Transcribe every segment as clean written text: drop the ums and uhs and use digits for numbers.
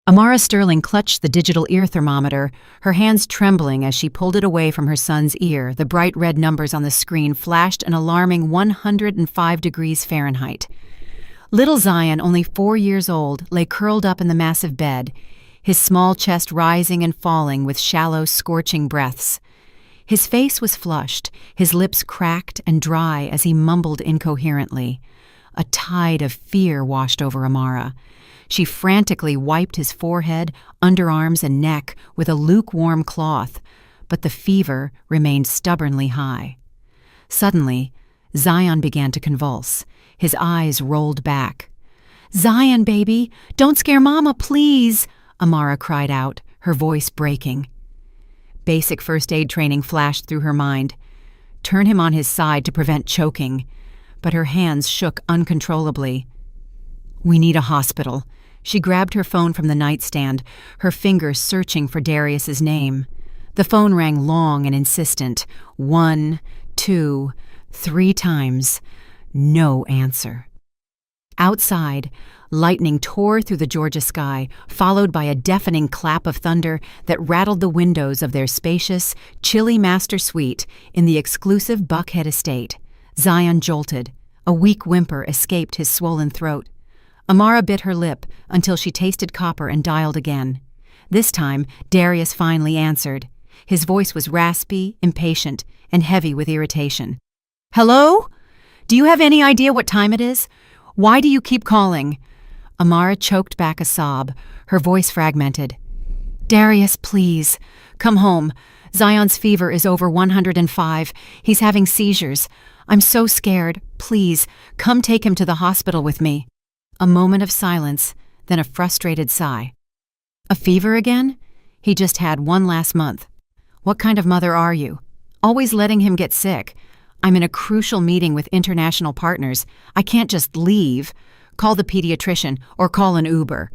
Amara Sterling clutched the digital ear thermometer, her hands trembling as she pulled it away from her son's ear. The bright red numbers on the screen flashed an alarming 105 degrees Fahrenheit. Little Zion, only 4 years old, lay curled up in the massive bed, his small chest rising and falling with shallow, scorching breaths. His face was flushed, his lips cracked and dry as he mumbled incoherently. A tide of fear washed over Amara. She frantically wiped his forehead, underarms, and neck with a lukewarm cloth, but the fever remained stubbornly high. Suddenly, Zion began to convulse. His eyes rolled back. "Zion, baby, don't scare Mama, please," Amara cried out, her voice breaking. Basic first aid training flashed through her mind. Turn him on his side to prevent choking. But her hands shook uncontrollably. "We need a hospital." She grabbed her phone from the nightstand, her fingers searching for Darius's name. The phone rang long and insistent. 1, 2, 3 times. No answer. Outside, lightning tore through the Georgia sky, followed by a deafening clap of thunder that rattled the windows of their spacious, chilly master suite in the exclusive Buckhead estate. Zion jolted. A weak whimper escaped his swollen throat. Amara bit her lip until she tasted copper and dialed again. This time, Darius finally answered. His voice was raspy, impatient, and heavy with irritation. "Hello? Do you have any idea what time it is? Why do you keep calling?" Amara choked back a sob, her voice fragmented. "Darius, please, come home. Zion's fever is over 105. He's having seizures. I'm so scared. Please, come take him to the hospital with me." A moment of silence, then a frustrated sigh. "A fever again? He just had one last month. What kind of mother are you? Always letting him get sick. I'm in a crucial meeting with international partners. I can't just leave. Call the pediatrician or call an Uber."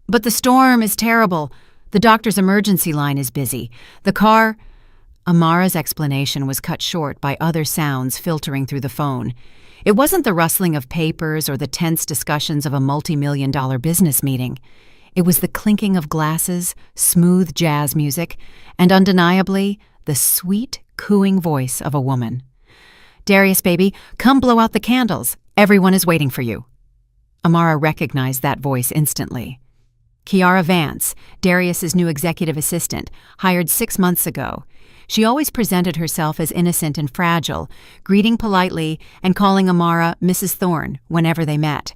"But the storm is terrible. The doctor's emergency line is busy. The car—" Amara's explanation was cut short by other sounds filtering through the phone. It wasn't the rustling of papers or the tense discussions of a multi-million-dollar business meeting. It was the clinking of glasses, smooth jazz music, and undeniably, the sweet, cooing voice of a woman. "Darius, baby, come blow out the candles. Everyone is waiting for you." Amara recognized that voice instantly. Kiara Vance, Darius's new executive assistant, hired 6 months ago. She always presented herself as innocent and fragile, greeting politely and calling Amara Mrs. Thorne whenever they met.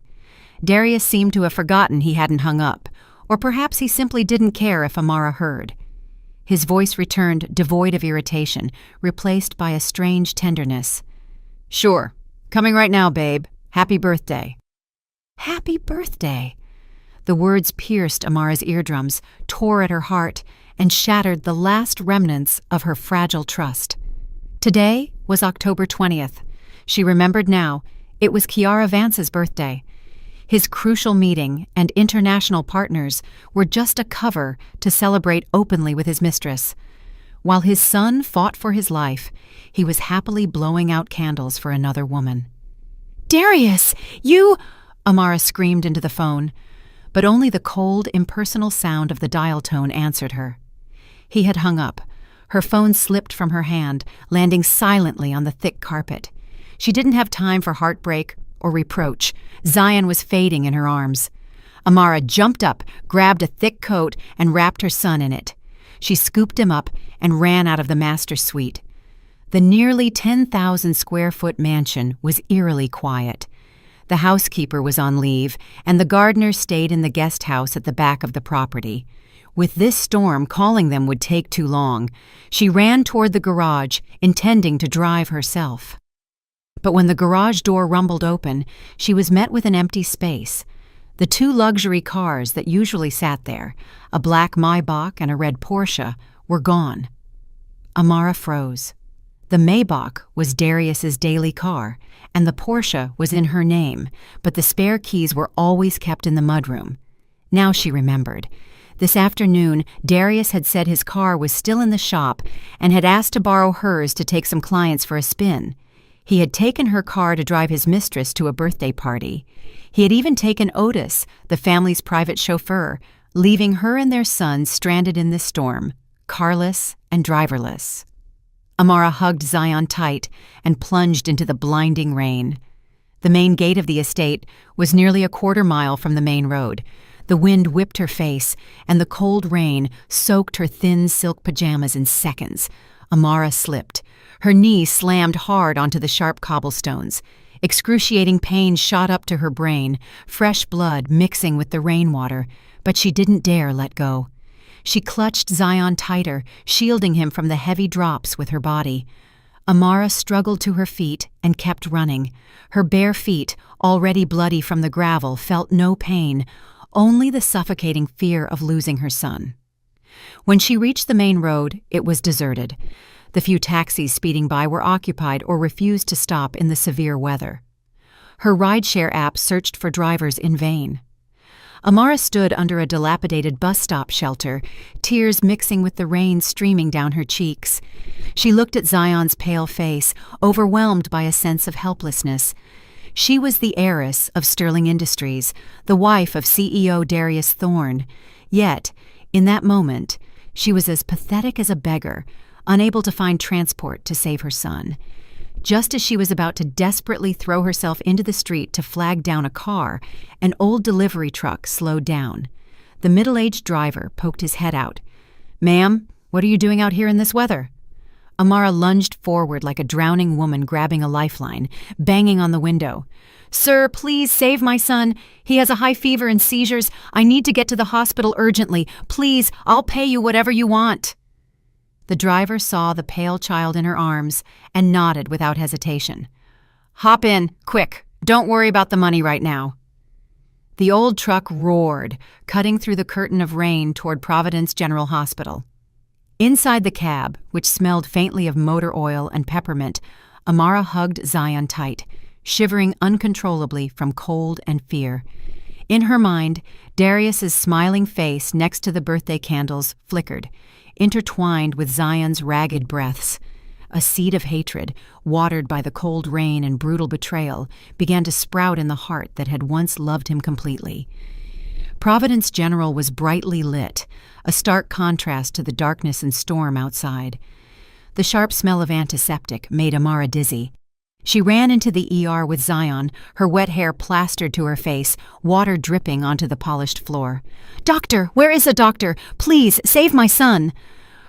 Darius seemed to have forgotten he hadn't hung up, or perhaps he simply didn't care if Amara heard. His voice returned devoid of irritation, replaced by a strange tenderness. "Sure. Coming right now, babe. Happy birthday." Happy birthday! The words pierced Amara's eardrums, tore at her heart, and shattered the last remnants of her fragile trust. Today was October 20th. She remembered now. It was Kiara Vance's birthday. His crucial meeting and international partners were just a cover to celebrate openly with his mistress. While his son fought for his life, he was happily blowing out candles for another woman. "Darius, you—" Amara screamed into the phone, but only the cold, impersonal sound of the dial tone answered her. He had hung up. Her phone slipped from her hand, landing silently on the thick carpet. She didn't have time for heartbreak or reproach. Zion was fading in her arms. Amara jumped up, grabbed a thick coat, and wrapped her son in it. She scooped him up and ran out of the master suite. The nearly 10,000-square-foot mansion was eerily quiet. The housekeeper was on leave, and the gardener stayed in the guest house at the back of the property. With this storm, calling them would take too long. She ran toward the garage, intending to drive herself. But when the garage door rumbled open, she was met with an empty space. The 2 luxury cars that usually sat there, a black Maybach and a red Porsche, were gone. Amara froze. The Maybach was Darius's daily car, and the Porsche was in her name, but the spare keys were always kept in the mudroom. Now she remembered. This afternoon, Darius had said his car was still in the shop and had asked to borrow hers to take some clients for a spin. He had taken her car to drive his mistress to a birthday party. He had even taken Otis, the family's private chauffeur, leaving her and their son stranded in this storm, carless and driverless. Amara hugged Zion tight and plunged into the blinding rain. The main gate of the estate was nearly a quarter-mile from the main road. The wind whipped her face, and the cold rain soaked her thin silk pajamas in seconds. Amara slipped. Her knee slammed hard onto the sharp cobblestones. Excruciating pain shot up to her brain, fresh blood mixing with the rainwater, but she didn't dare let go. She clutched Zion tighter, shielding him from the heavy drops with her body. Amara struggled to her feet and kept running. Her bare feet, already bloody from the gravel, felt no pain, only the suffocating fear of losing her son. When she reached the main road, it was deserted. The few taxis speeding by were occupied or refused to stop in the severe weather. Her rideshare app searched for drivers in vain. Amara stood under a dilapidated bus stop shelter, tears mixing with the rain streaming down her cheeks. She looked at Zion's pale face, overwhelmed by a sense of helplessness. She was the heiress of Sterling Industries, the wife of CEO Darius Thorne. Yet, in that moment, she was as pathetic as a beggar, unable to find transport to save her son. Just as she was about to desperately throw herself into the street to flag down a car, an old delivery truck slowed down. The middle-aged driver poked his head out. "Ma'am, what are you doing out here in this weather?" Amara lunged forward like a drowning woman grabbing a lifeline, banging on the window. "Sir, please save my son. He has a high fever and seizures. I need to get to the hospital urgently. Please, I'll pay you whatever you want." The driver saw the pale child in her arms and nodded without hesitation. "Hop in, quick. Don't worry about the money right now." The old truck roared, cutting through the curtain of rain toward Providence General Hospital. Inside the cab, which smelled faintly of motor oil and peppermint, Amara hugged Zion tight, shivering uncontrollably from cold and fear. In her mind, Darius's smiling face next to the birthday candles flickered, intertwined with Zion's ragged breaths. A seed of hatred, watered by the cold rain and brutal betrayal, began to sprout in the heart that had once loved him completely. Providence General was brightly lit, a stark contrast to the darkness and storm outside. The sharp smell of antiseptic made Amara dizzy. She ran into the ER with Zion, her wet hair plastered to her face, water dripping onto the polished floor. "Doctor, where is a doctor? Please, save my son!"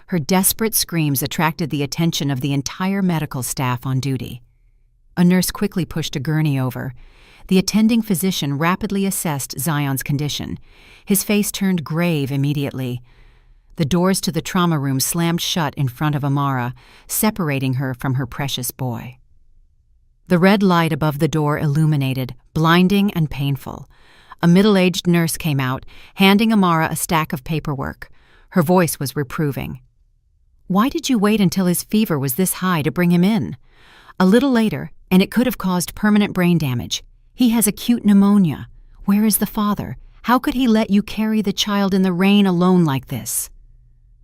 Her desperate screams attracted the attention of the entire medical staff on duty. A nurse quickly pushed a gurney over. The attending physician rapidly assessed Zion's condition. His face turned grave immediately. The doors to the trauma room slammed shut in front of Amara, separating her from her precious boy. The red light above the door illuminated, blinding and painful. A middle-aged nurse came out, handing Amara a stack of paperwork. Her voice was reproving. "Why did you wait until his fever was this high to bring him in? A little later, and it could have caused permanent brain damage. He has acute pneumonia. Where is the father? How could he let you carry the child in the rain alone like this?"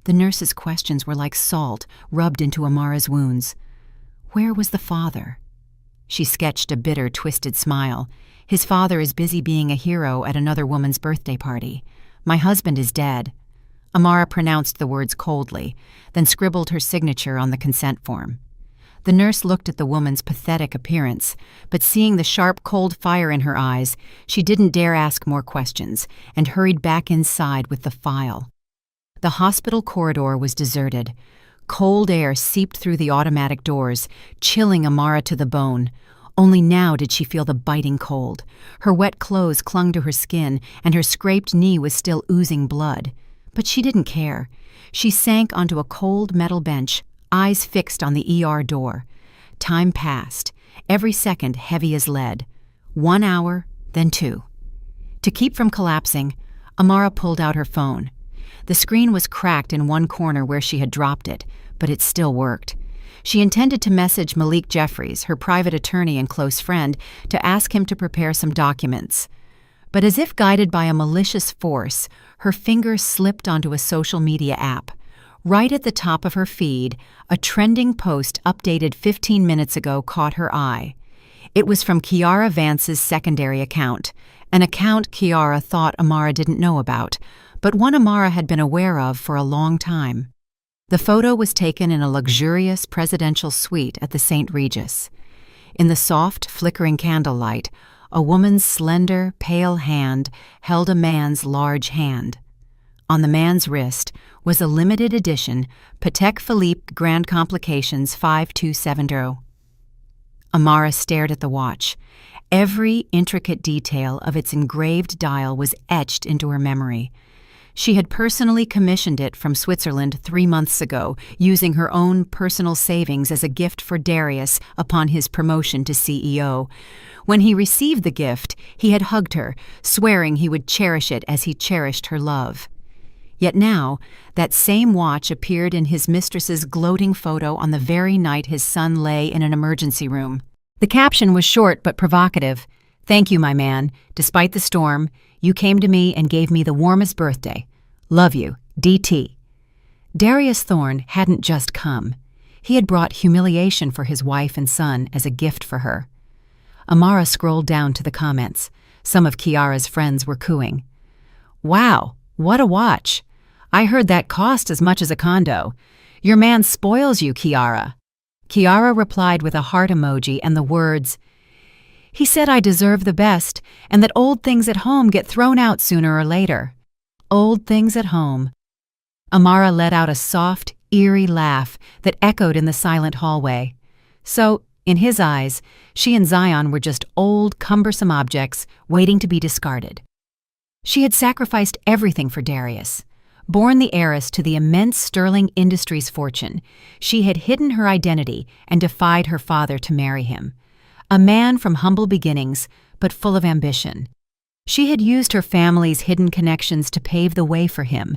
The nurse's questions were like salt rubbed into Amara's wounds. Where was the father? She sketched a bitter, twisted smile. "His father is busy being a hero at another woman's birthday party. My husband is dead." Amara pronounced the words coldly, then scribbled her signature on the consent form. The nurse looked at the woman's pathetic appearance, but seeing the sharp, cold fire in her eyes, she didn't dare ask more questions and hurried back inside with the file. The hospital corridor was deserted. Cold air seeped through the automatic doors, chilling Amara to the bone. Only now did she feel the biting cold. Her wet clothes clung to her skin, and her scraped knee was still oozing blood. But she didn't care. She sank onto a cold metal bench, eyes fixed on the ER door. Time passed, every second heavy as lead. 1 hour, then 2. To keep from collapsing, Amara pulled out her phone. The screen was cracked in one corner where she had dropped it, but it still worked. She intended to message Malik Jeffries, her private attorney and close friend, to ask him to prepare some documents. But as if guided by a malicious force, her fingers slipped onto a social media app. Right at the top of her feed, a trending post updated 15 minutes ago caught her eye. It was from Kiara Vance's secondary account, an account Kiara thought Amara didn't know about, but one Amara had been aware of for a long time. The photo was taken in a luxurious presidential suite at the St. Regis. In the soft, flickering candlelight, a woman's slender, pale hand held a man's large hand. On the man's wrist was a limited edition Patek Philippe Grand Complications 5270. Amara stared at the watch. Every intricate detail of its engraved dial was etched into her memory. She had personally commissioned it from Switzerland 3 months ago, using her own personal savings as a gift for Darius upon his promotion to CEO. When he received the gift, he had hugged her, swearing he would cherish it as he cherished her love. Yet now, that same watch appeared in his mistress's gloating photo on the very night his son lay in an emergency room. The caption was short but provocative. "Thank you, my man. Despite the storm, you came to me and gave me the warmest birthday. Love you, DT." Darius Thorne hadn't just come. He had brought humiliation for his wife and son as a gift for her. Amara scrolled down to the comments. Some of Kiara's friends were cooing. "Wow, what a watch. I heard that cost as much as a condo. Your man spoils you, Kiara." Kiara replied with a heart emoji and the words, "He said I deserve the best and that old things at home get thrown out sooner or later." Old things at home. Amara let out a soft, eerie laugh that echoed in the silent hallway. So, in his eyes, she and Zion were just old, cumbersome objects waiting to be discarded. She had sacrificed everything for Darius. Born the heiress to the immense Sterling Industries fortune, she had hidden her identity and defied her father to marry him. A man from humble beginnings, but full of ambition. She had used her family's hidden connections to pave the way for him,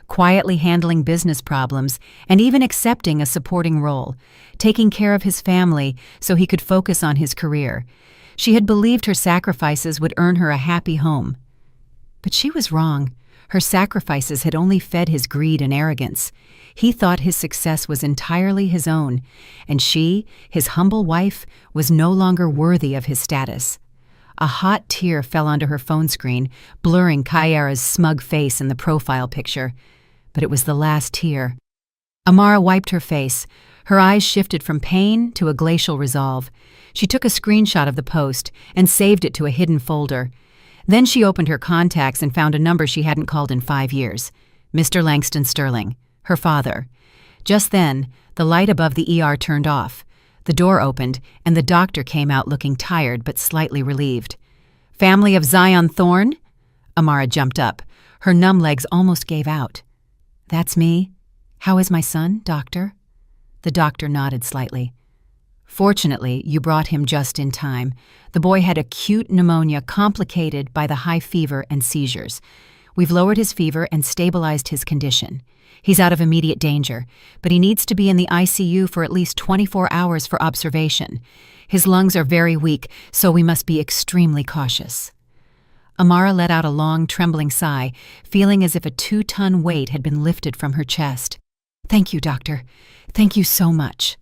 quietly handling business problems and even accepting a supporting role, taking care of his family so he could focus on his career. She had believed her sacrifices would earn her a happy home. But she was wrong. Her sacrifices had only fed his greed and arrogance. He thought his success was entirely his own, and she, his humble wife, was no longer worthy of his status. A hot tear fell onto her phone screen, blurring Kiara's smug face in the profile picture. But it was the last tear. Amara wiped her face. Her eyes shifted from pain to a glacial resolve. She took a screenshot of the post and saved it to a hidden folder. Then she opened her contacts and found a number she hadn't called in 5 years. Mr. Langston Sterling, her father. Just then, the light above the ER turned off. The door opened, and the doctor came out looking tired but slightly relieved. "Family of Zion Thorne?" Amara jumped up. Her numb legs almost gave out. "That's me. How is my son, doctor?" The doctor nodded slightly. "Fortunately, you brought him just in time. The boy had acute pneumonia complicated by the high fever and seizures. We've lowered his fever and stabilized his condition. He's out of immediate danger, but he needs to be in the ICU for at least 24 hours for observation. His lungs are very weak, so we must be extremely cautious." Amara let out a long, trembling sigh, feeling as if a 2-ton weight had been lifted from her chest. "Thank you, doctor. Thank you so much."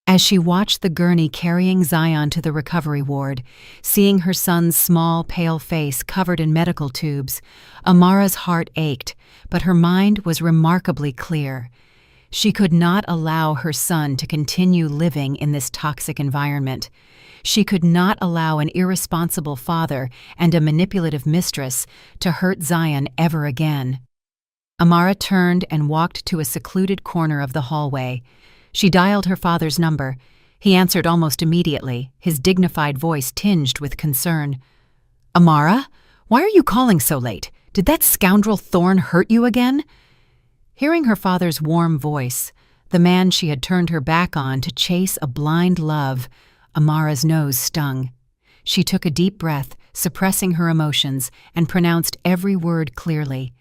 As she watched the gurney carrying Zion to the recovery ward, seeing her son's small, pale face covered in medical tubes, Amara's heart ached, but her mind was remarkably clear. She could not allow her son to continue living in this toxic environment. She could not allow an irresponsible father and a manipulative mistress to hurt Zion ever again. Amara turned and walked to a secluded corner of the hallway. She dialed her father's number. He answered almost immediately, his dignified voice tinged with concern. "Amara? Why are you calling so late? Did that scoundrel Thorne hurt you again?" Hearing her father's warm voice, the man she had turned her back on to chase a blind love, Amara's nose stung. She took a deep breath, suppressing her emotions, and pronounced every word clearly.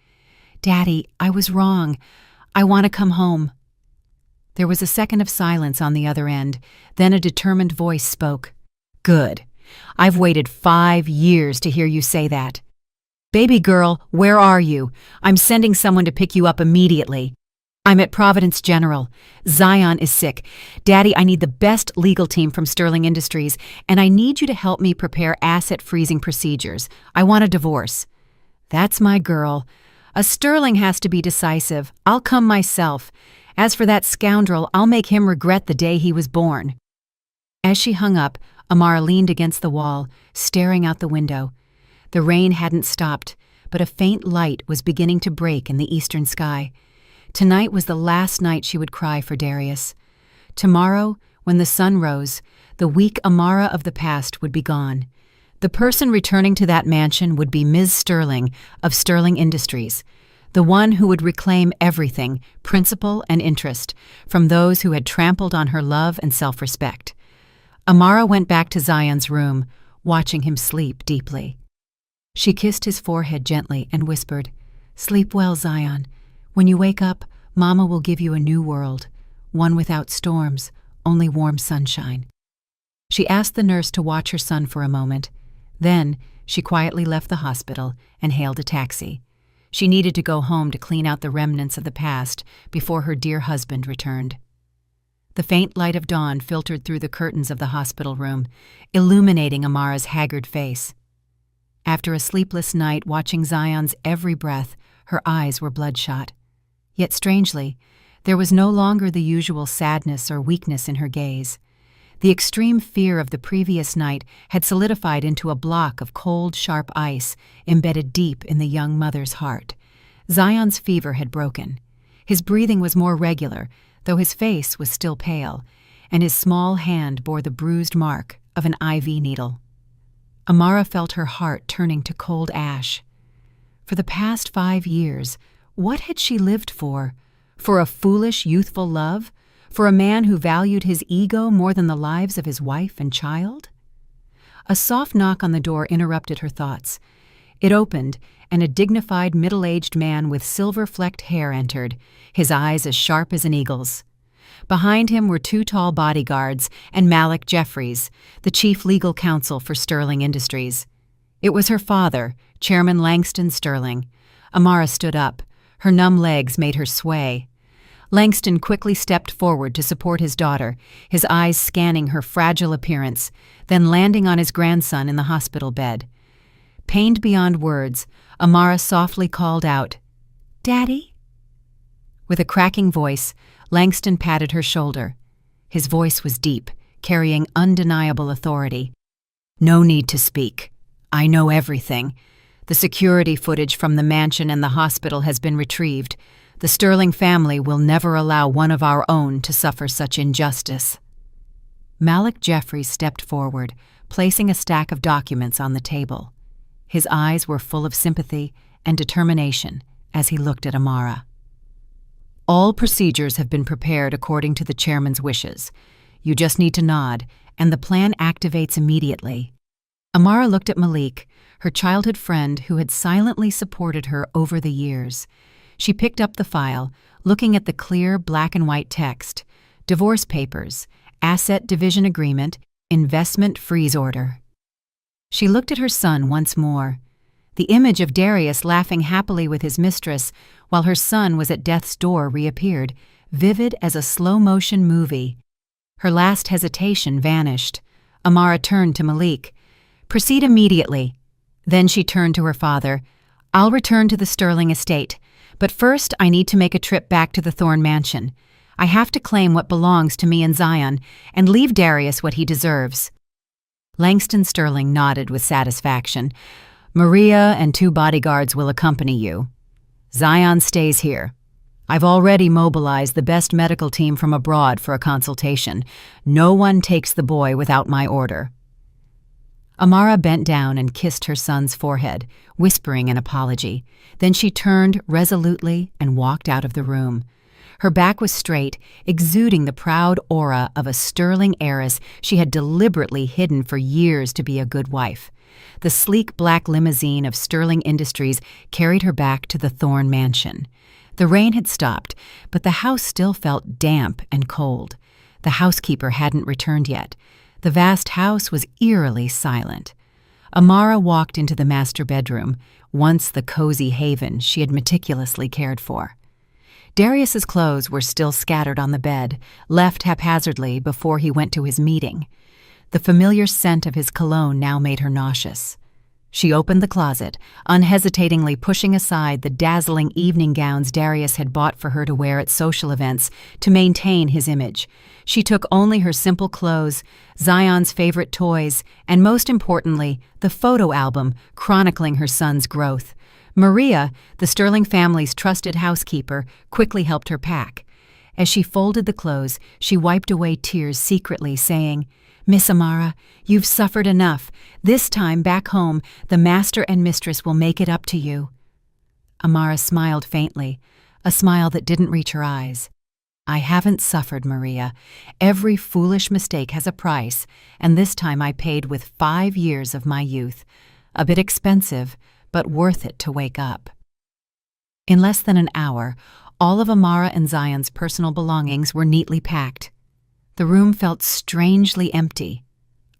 "Daddy, I was wrong. I want to come home." There was a second of silence on the other end, then a determined voice spoke. "Good. I've waited 5 years to hear you say that. Baby girl, where are you? I'm sending someone to pick you up immediately. I'm at Providence General. Zion is sick. Daddy, I need the best legal team from Sterling Industries, and I need you to help me prepare asset freezing procedures. I want a divorce." "That's my girl. A Sterling has to be decisive. I'll come myself. As for that scoundrel, I'll make him regret the day he was born." As she hung up, Amara leaned against the wall, staring out the window. The rain hadn't stopped, but a faint light was beginning to break in the eastern sky. Tonight was the last night she would cry for Darius. Tomorrow, when the sun rose, the weak Amara of the past would be gone. The person returning to that mansion would be Ms. Sterling of Sterling Industries, the one who would reclaim everything, principal and interest, from those who had trampled on her love and self-respect. Amara went back to Zion's room, watching him sleep deeply. She kissed his forehead gently and whispered, "Sleep well, Zion. When you wake up, Mama will give you a new world, one without storms, only warm sunshine." She asked the nurse to watch her son for a moment. Then she quietly left the hospital and hailed a taxi. She needed to go home to clean out the remnants of the past before her dear husband returned. The faint light of dawn filtered through the curtains of the hospital room, illuminating Amara's haggard face. After a sleepless night watching Zion's every breath, her eyes were bloodshot. Yet strangely, there was no longer the usual sadness or weakness in her gaze. The extreme fear of the previous night had solidified into a block of cold, sharp ice embedded deep in the young mother's heart. Zion's fever had broken. His breathing was more regular, though his face was still pale, and his small hand bore the bruised mark of an IV needle. Amara felt her heart turning to cold ash. For the past 5 years, what had she lived for? For a foolish, youthful love? For a man who valued his ego more than the lives of his wife and child? A soft knock on the door interrupted her thoughts. It opened, and a dignified, middle-aged man with silver-flecked hair entered, his eyes as sharp as an eagle's. Behind him were 2 tall bodyguards and Malik Jeffries, the chief legal counsel for Sterling Industries. It was her father, Chairman Langston Sterling. Amara stood up. Her numb legs made her sway. Langston quickly stepped forward to support his daughter, his eyes scanning her fragile appearance, then landing on his grandson in the hospital bed. Pained beyond words, Amara softly called out, "Daddy?" With a cracking voice, Langston patted her shoulder. His voice was deep, carrying undeniable authority. "No need to speak. I know everything. The security footage from the mansion and the hospital has been retrieved. The Sterling family will never allow one of our own to suffer such injustice." Malik Jeffries stepped forward, placing a stack of documents on the table. His eyes were full of sympathy and determination as he looked at Amara. "All procedures have been prepared according to the chairman's wishes. You just need to nod, and the plan activates immediately." Amara looked at Malik, her childhood friend who had silently supported her over the years. She picked up the file, looking at the clear black and white text: divorce papers, asset division agreement, investment freeze order. She looked at her son once more. The image of Darius laughing happily with his mistress while her son was at death's door reappeared, vivid as a slow-motion movie. Her last hesitation vanished. Amara turned to Malik. "Proceed immediately." Then she turned to her father. "I'll return to the Sterling estate, but first I need to make a trip back to the Thorne mansion. I have to claim what belongs to me and Zion, and leave Darius what he deserves." Langston Sterling nodded with satisfaction. "Maria and 2 bodyguards will accompany you. Zion stays here. I've already mobilized the best medical team from abroad for a consultation. No one takes the boy without my order." Amara bent down and kissed her son's forehead, whispering an apology. Then she turned resolutely and walked out of the room. Her back was straight, exuding the proud aura of a Sterling heiress she had deliberately hidden for years to be a good wife. The sleek black limousine of Sterling Industries carried her back to the Thorne mansion. The rain had stopped, but the house still felt damp and cold. The housekeeper hadn't returned yet. The vast house was eerily silent. Amara walked into the master bedroom, once the cozy haven she had meticulously cared for. Darius's clothes were still scattered on the bed, left haphazardly before he went to his meeting. The familiar scent of his cologne now made her nauseous. She opened the closet, unhesitatingly pushing aside the dazzling evening gowns Darius had bought for her to wear at social events to maintain his image. She took only her simple clothes, Zion's favorite toys, and most importantly, the photo album chronicling her son's growth. Maria, the Sterling family's trusted housekeeper, quickly helped her pack. As she folded the clothes, she wiped away tears secretly, saying, "Miss Amara, you've suffered enough. This time, back home, the master and mistress will make it up to you." Amara smiled faintly, a smile that didn't reach her eyes. "I haven't suffered, Maria. Every foolish mistake has a price, and this time I paid with 5 years of my youth. A bit expensive, but worth it to wake up." In less than an hour, all of Amara and Zion's personal belongings were neatly packed. The room felt strangely empty.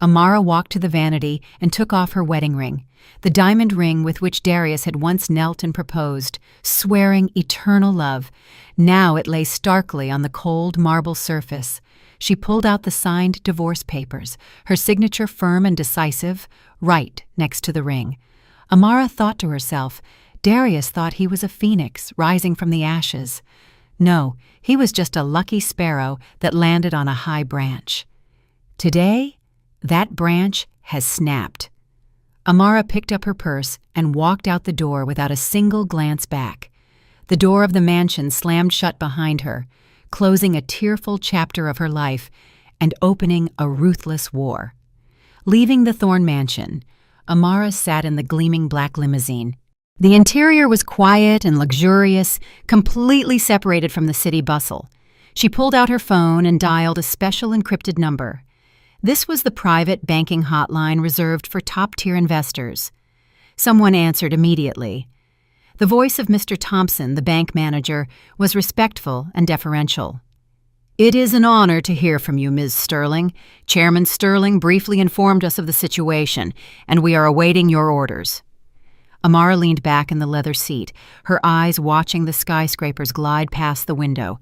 Amara walked to the vanity and took off her wedding ring, the diamond ring with which Darius had once knelt and proposed, swearing eternal love. Now it lay starkly on the cold marble surface. She pulled out the signed divorce papers, her signature firm and decisive, right next to the ring. Amara thought to herself, Darius thought he was a phoenix rising from the ashes. No, he was just a lucky sparrow that landed on a high branch. Today, that branch has snapped. Amara picked up her purse and walked out the door without a single glance back. The door of the mansion slammed shut behind her, closing a tearful chapter of her life and opening a ruthless war. Leaving the Thorne mansion, Amara sat in the gleaming black limousine. The interior was quiet and luxurious, completely separated from the city bustle. She pulled out her phone and dialed a special encrypted number. This was the private banking hotline reserved for top-tier investors. Someone answered immediately. The voice of Mr. Thompson, the bank manager, was respectful and deferential. "It is an honor to hear from you, Ms. Sterling. Chairman Sterling briefly informed us of the situation, and we are awaiting your orders." Amara leaned back in the leather seat, her eyes watching the skyscrapers glide past the window.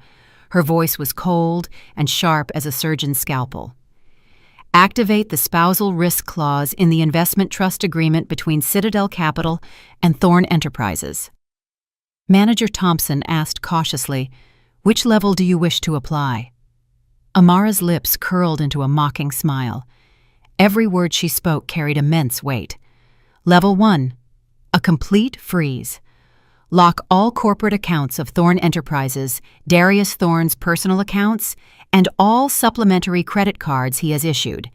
Her voice was cold and sharp as a surgeon's scalpel. "Activate the spousal risk clause in the investment trust agreement between Citadel Capital and Thorne Enterprises." Manager Thompson asked cautiously, "Which level do you wish to apply?" Amara's lips curled into a mocking smile. Every word she spoke carried immense weight. "Level 1. A complete freeze. Lock all corporate accounts of Thorne Enterprises, Darius Thorne's personal accounts, and all supplementary credit cards he has issued.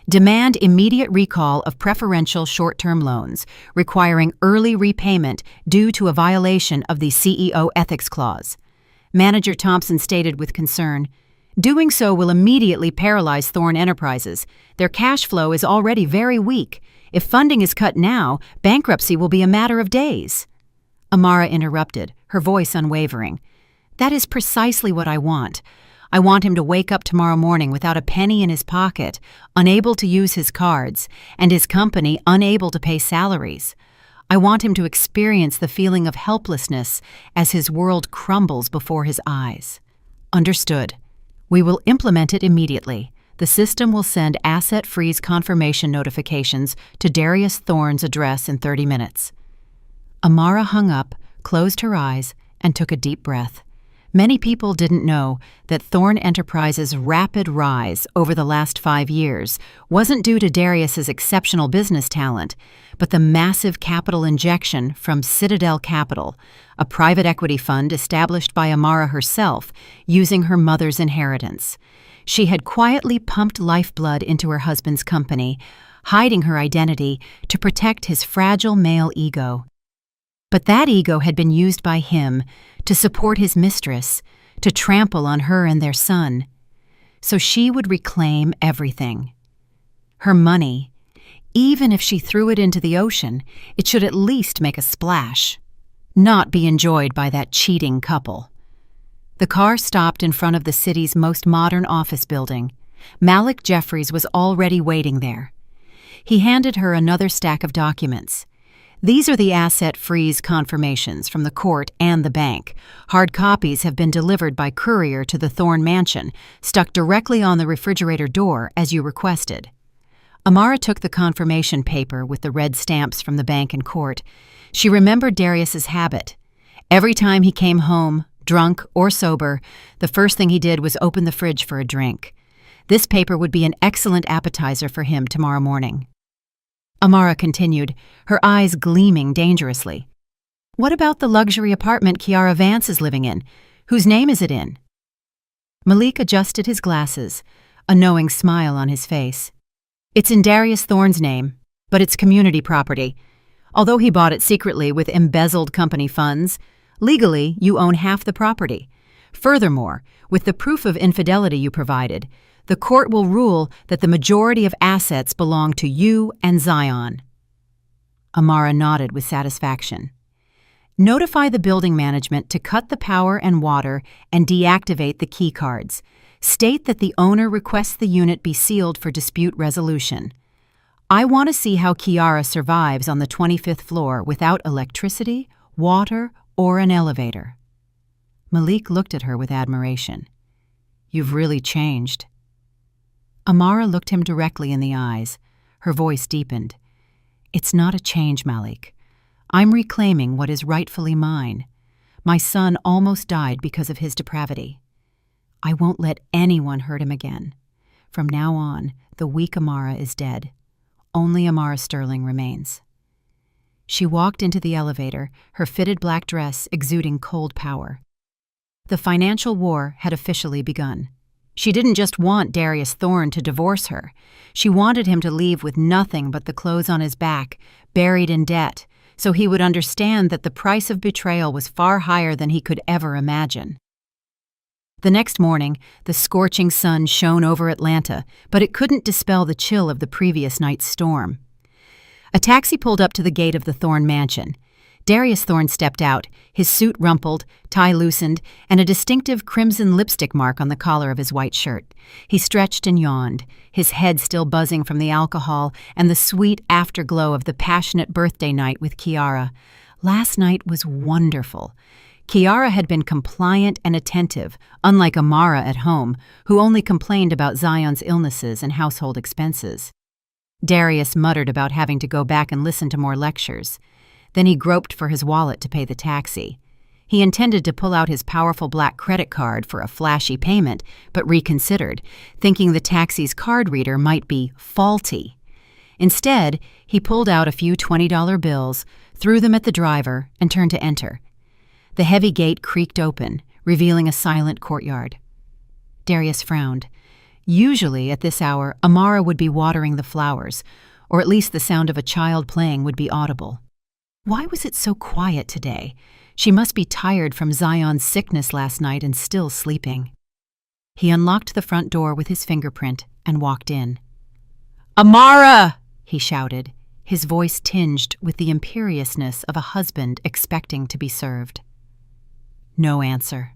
Demand immediate recall of preferential short-term loans, requiring early repayment due to a violation of the CEO ethics clause." Manager Thompson stated with concern, "Doing so will immediately paralyze Thorne Enterprises. Their cash flow is already very weak. If funding is cut now, bankruptcy will be a matter of days." Amara interrupted, her voice unwavering. "That is precisely what I want. I want him to wake up tomorrow morning without a penny in his pocket, unable to use his cards, and his company unable to pay salaries. I want him to experience the feeling of helplessness as his world crumbles before his eyes." "Understood. We will implement it immediately. The system will send asset freeze confirmation notifications to Darius Thorne's address in 30 minutes. Amara hung up, closed her eyes, and took a deep breath. Many people didn't know that Thorne Enterprises' rapid rise over the last 5 years wasn't due to Darius's exceptional business talent, but the massive capital injection from Citadel Capital, a private equity fund established by Amara herself using her mother's inheritance. She had quietly pumped lifeblood into her husband's company, hiding her identity to protect his fragile male ego. But that ego had been used by him to support his mistress, to trample on her and their son. So she would reclaim everything. Her money, even if she threw it into the ocean, it should at least make a splash, not be enjoyed by that cheating couple. The car stopped in front of the city's most modern office building. Malik Jeffries was already waiting there. He handed her another stack of documents. "These are the asset freeze confirmations from the court and the bank. Hard copies have been delivered by courier to the Thorne mansion, stuck directly on the refrigerator door as you requested." Amara took the confirmation paper with the red stamps from the bank and court. She remembered Darius's habit. Every time he came home, drunk or sober, the first thing he did was open the fridge for a drink. This paper would be an excellent appetizer for him tomorrow morning. Amara continued, her eyes gleaming dangerously. What about the luxury apartment Kiara Vance is living in? Whose name is it in? Malik adjusted his glasses, a knowing smile on his face. It's in Darius Thorne's name, but it's community property. Although he bought it secretly with embezzled company funds, legally you own half the property. Furthermore, with the proof of infidelity you provided, the court will rule that the majority of assets belong to you and Zion. Amara nodded with satisfaction. Notify the building management to cut the power and water and deactivate the key cards. State that the owner requests the unit be sealed for dispute resolution. I want to see how Kiara survives on the 25th floor without electricity, water, or an elevator. Malik looked at her with admiration. You've really changed. Amara looked him directly in the eyes. Her voice deepened. It's not a change, Malik. I'm reclaiming what is rightfully mine. My son almost died because of his depravity. I won't let anyone hurt him again. From now on, the weak Amara is dead. Only Amara Sterling remains. She walked into the elevator, her fitted black dress exuding cold power. The financial war had officially begun. She didn't just want Darius Thorne to divorce her. She wanted him to leave with nothing but the clothes on his back, buried in debt, so he would understand that the price of betrayal was far higher than he could ever imagine. The next morning, the scorching sun shone over Atlanta, but it couldn't dispel the chill of the previous night's storm. A taxi pulled up to the gate of the Thorne mansion. Darius Thorne stepped out, his suit rumpled, tie loosened, and a distinctive crimson lipstick mark on the collar of his white shirt. He stretched and yawned, his head still buzzing from the alcohol and the sweet afterglow of the passionate birthday night with Kiara. Last night was wonderful. Kiara had been compliant and attentive, unlike Amara at home, who only complained about Zion's illnesses and household expenses. Darius muttered about having to go back and listen to more lectures. Then he groped for his wallet to pay the taxi. He intended to pull out his powerful black credit card for a flashy payment, but reconsidered, thinking the taxi's card reader might be faulty. Instead, he pulled out a few $20 bills, threw them at the driver, and turned to enter. The heavy gate creaked open, revealing a silent courtyard. Darius frowned. Usually, at this hour, Amara would be watering the flowers, or at least the sound of a child playing would be audible. Why was it so quiet today? She must be tired from Zion's sickness last night and still sleeping. He unlocked the front door with his fingerprint and walked in. "Amara!" he shouted, his voice tinged with the imperiousness of a husband expecting to be served. No answer.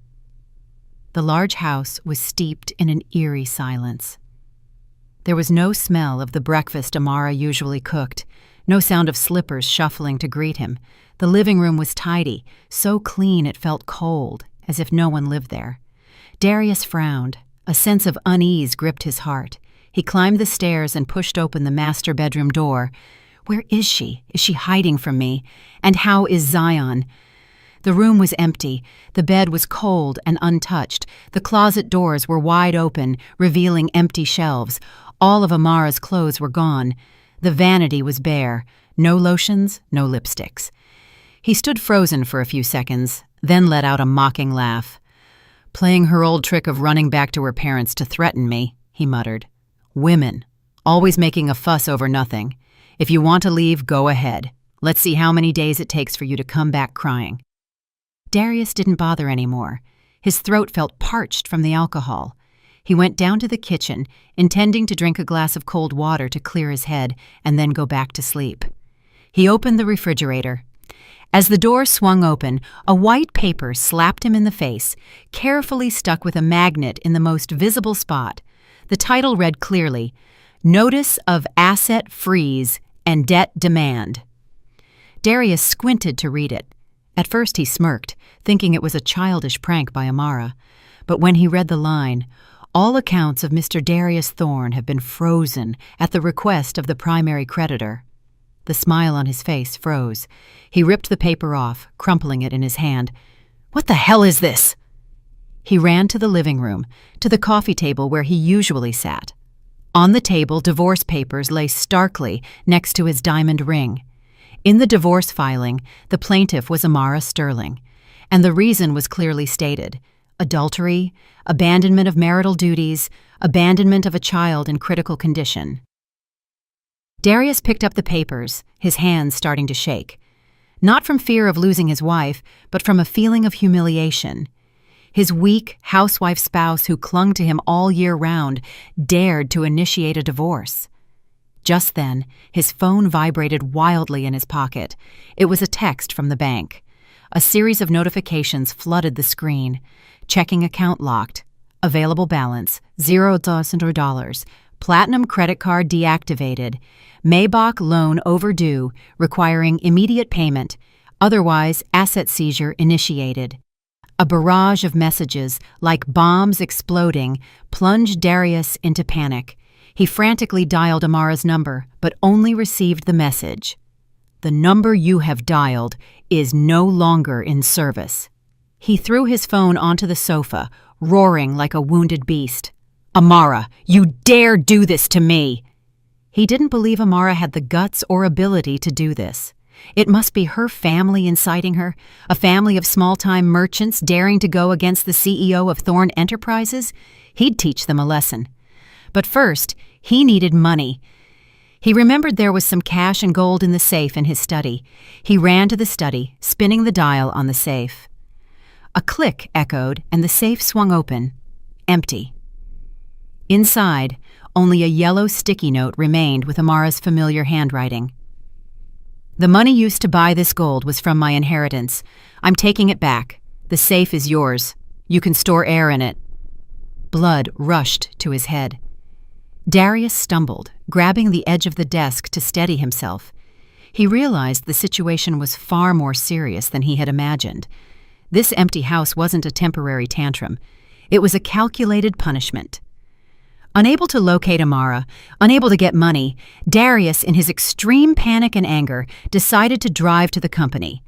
The large house was steeped in an eerie silence. There was no smell of the breakfast Amara usually cooked, no sound of slippers shuffling to greet him. The living room was tidy, so clean it felt cold, as if no one lived there. Darius frowned. A sense of unease gripped his heart. He climbed the stairs and pushed open the master bedroom door. Where is she? Is she hiding from me? And how is Zion? The room was empty. The bed was cold and untouched. The closet doors were wide open, revealing empty shelves. All of Amara's clothes were gone. The vanity was bare. No lotions, no lipsticks. He stood frozen for a few seconds, then let out a mocking laugh. "Playing her old trick of running back to her parents to threaten me," he muttered. "Women, always making a fuss over nothing. If you want to leave, go ahead. Let's see how many days it takes for you to come back crying." Darius didn't bother anymore. His throat felt parched from the alcohol. He went down to the kitchen, intending to drink a glass of cold water to clear his head and then go back to sleep. He opened the refrigerator. As the door swung open, a white paper slapped him in the face, carefully stuck with a magnet in the most visible spot. The title read clearly, "Notice of Asset Freeze and Debt Demand." Darius squinted to read it. At first he smirked, thinking it was a childish prank by Amara. But when he read the line, All accounts of Mr. Darius Thorne have been frozen at the request of the primary creditor. The smile on his face froze. He ripped the paper off, crumpling it in his hand. "What the hell is this?" He ran to the living room, to the coffee table where he usually sat. On the table, divorce papers lay starkly next to his diamond ring. In the divorce filing, the plaintiff was Amara Sterling, and the reason was clearly stated: adultery, abandonment of marital duties, abandonment of a child in critical condition. Darius picked up the papers, his hands starting to shake. Not from fear of losing his wife, but from a feeling of humiliation. His weak, housewife spouse who clung to him all year round dared to initiate a divorce. Just then, his phone vibrated wildly in his pocket. It was a text from the bank. A series of notifications flooded the screen. Checking account locked. Available balance, $0. Platinum credit card deactivated. Maybach loan overdue, requiring immediate payment. Otherwise, asset seizure initiated. A barrage of messages, like bombs exploding, plunged Darius into panic. He frantically dialed Amara's number, but only received the message: "The number you have dialed is no longer in service." He threw his phone onto the sofa, roaring like a wounded beast. "Amara, you dare do this to me!" He didn't believe Amara had the guts or ability to do this. It must be her family inciting her, a family of small-time merchants daring to go against the CEO of Thorne Enterprises. He'd teach them a lesson. But first, he needed money. He remembered there was some cash and gold in the safe in his study. He ran to the study, spinning the dial on the safe. A click echoed, and the safe swung open. Empty. Inside, only a yellow sticky note remained with Amara's familiar handwriting. "The money used to buy this gold was from my inheritance. I'm taking it back. The safe is yours. You can store air in it." Blood rushed to his head. Darius stumbled, grabbing the edge of the desk to steady himself. He realized the situation was far more serious than he had imagined. This empty house wasn't a temporary tantrum. It was a calculated punishment. Unable to locate Amara, unable to get money, Darius, in his extreme panic and anger, decided to drive to the company.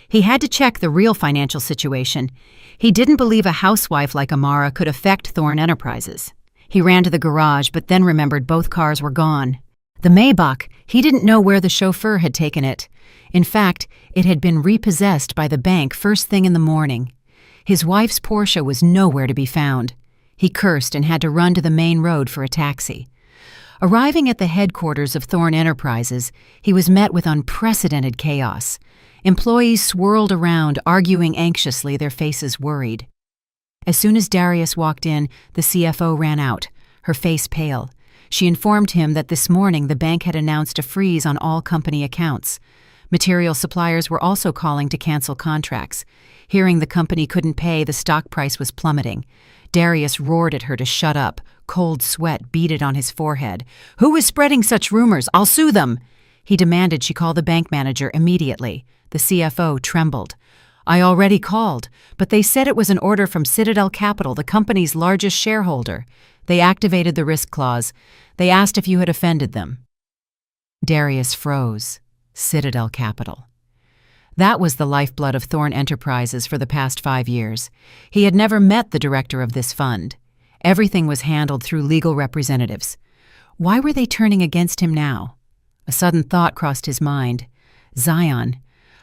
He had to check the real financial situation. He didn't believe a housewife like Amara could affect Thorne Enterprises. He ran to the garage, but then remembered both cars were gone. The Maybach, he didn't know where the chauffeur had taken it. In fact, it had been repossessed by the bank first thing in the morning. His wife's Porsche was nowhere to be found. He cursed and had to run to the main road for a taxi. Arriving at the headquarters of Thorne Enterprises, he was met with unprecedented chaos. Employees swirled around, arguing anxiously, their faces worried. As soon as Darius walked in, the CFO ran out, her face pale. She informed him that this morning the bank had announced a freeze on all company accounts. Material suppliers were also calling to cancel contracts. Hearing the company couldn't pay, the stock price was plummeting. Darius roared at her to shut up. Cold sweat beaded on his forehead. "Who is spreading such rumors? I'll sue them!" He demanded she call the bank manager immediately. The CFO trembled. "I already called, but they said it was an order from Citadel Capital, the company's largest shareholder. They activated the risk clause. They asked if you had offended them." Darius froze. Citadel Capital. That was the lifeblood of Thorne Enterprises for the past 5 years. He had never met the director of this fund. Everything was handled through legal representatives. Why were they turning against him now? A sudden thought crossed his mind. Zion.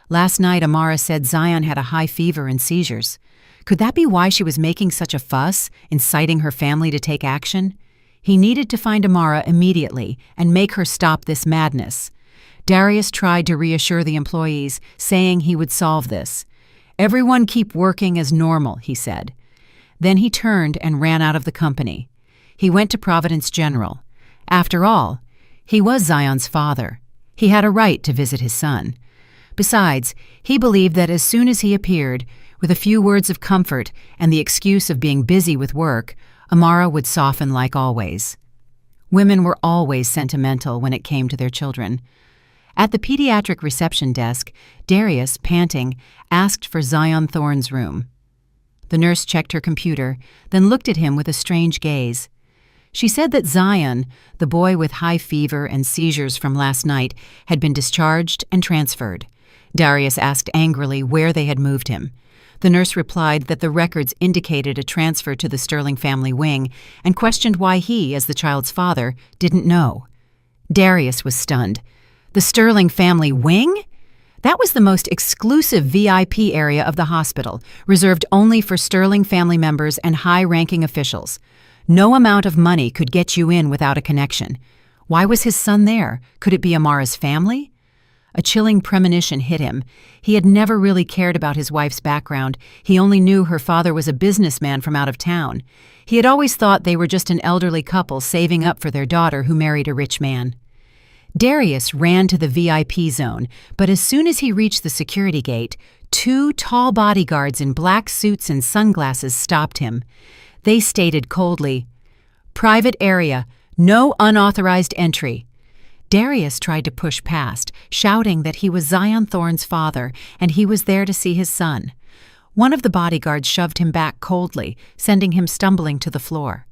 Last night, Amara said Zion had a high fever and seizures. Could that be why she was making such a fuss, inciting her family to take action? He needed to find Amara immediately and make her stop this madness. Darius tried to reassure the employees, saying he would solve this. "Everyone keep working as normal," he said. Then he turned and ran out of the company. He went to Providence General. After all, he was Zion's father. He had a right to visit his son. Besides, he believed that as soon as he appeared, with a few words of comfort and the excuse of being busy with work, Amara would soften like always. Women were always sentimental when it came to their children. At the pediatric reception desk, Darius, panting, asked for Zion Thorne's room. The nurse checked her computer, then looked at him with a strange gaze. She said that Zion, the boy with high fever and seizures from last night, had been discharged and transferred. Darius asked angrily where they had moved him. The nurse replied that the records indicated a transfer to the Sterling family wing and questioned why he, as the child's father, didn't know. Darius was stunned. The Sterling family wing? That was the most exclusive VIP area of the hospital, reserved only for Sterling family members and high-ranking officials. No amount of money could get you in without a connection. Why was his son there? Could it be Amara's family? A chilling premonition hit him. He had never really cared about his wife's background. He only knew her father was a businessman from out of town. He had always thought they were just an elderly couple saving up for their daughter who married a rich man. Darius ran to the VIP zone, but as soon as he reached the security gate, 2 tall bodyguards in black suits and sunglasses stopped him. They stated coldly, "Private area, no unauthorized entry." Darius tried to push past, shouting that he was Zion Thorne's father and he was there to see his son. One of the bodyguards shoved him back coldly, sending him stumbling to the floor.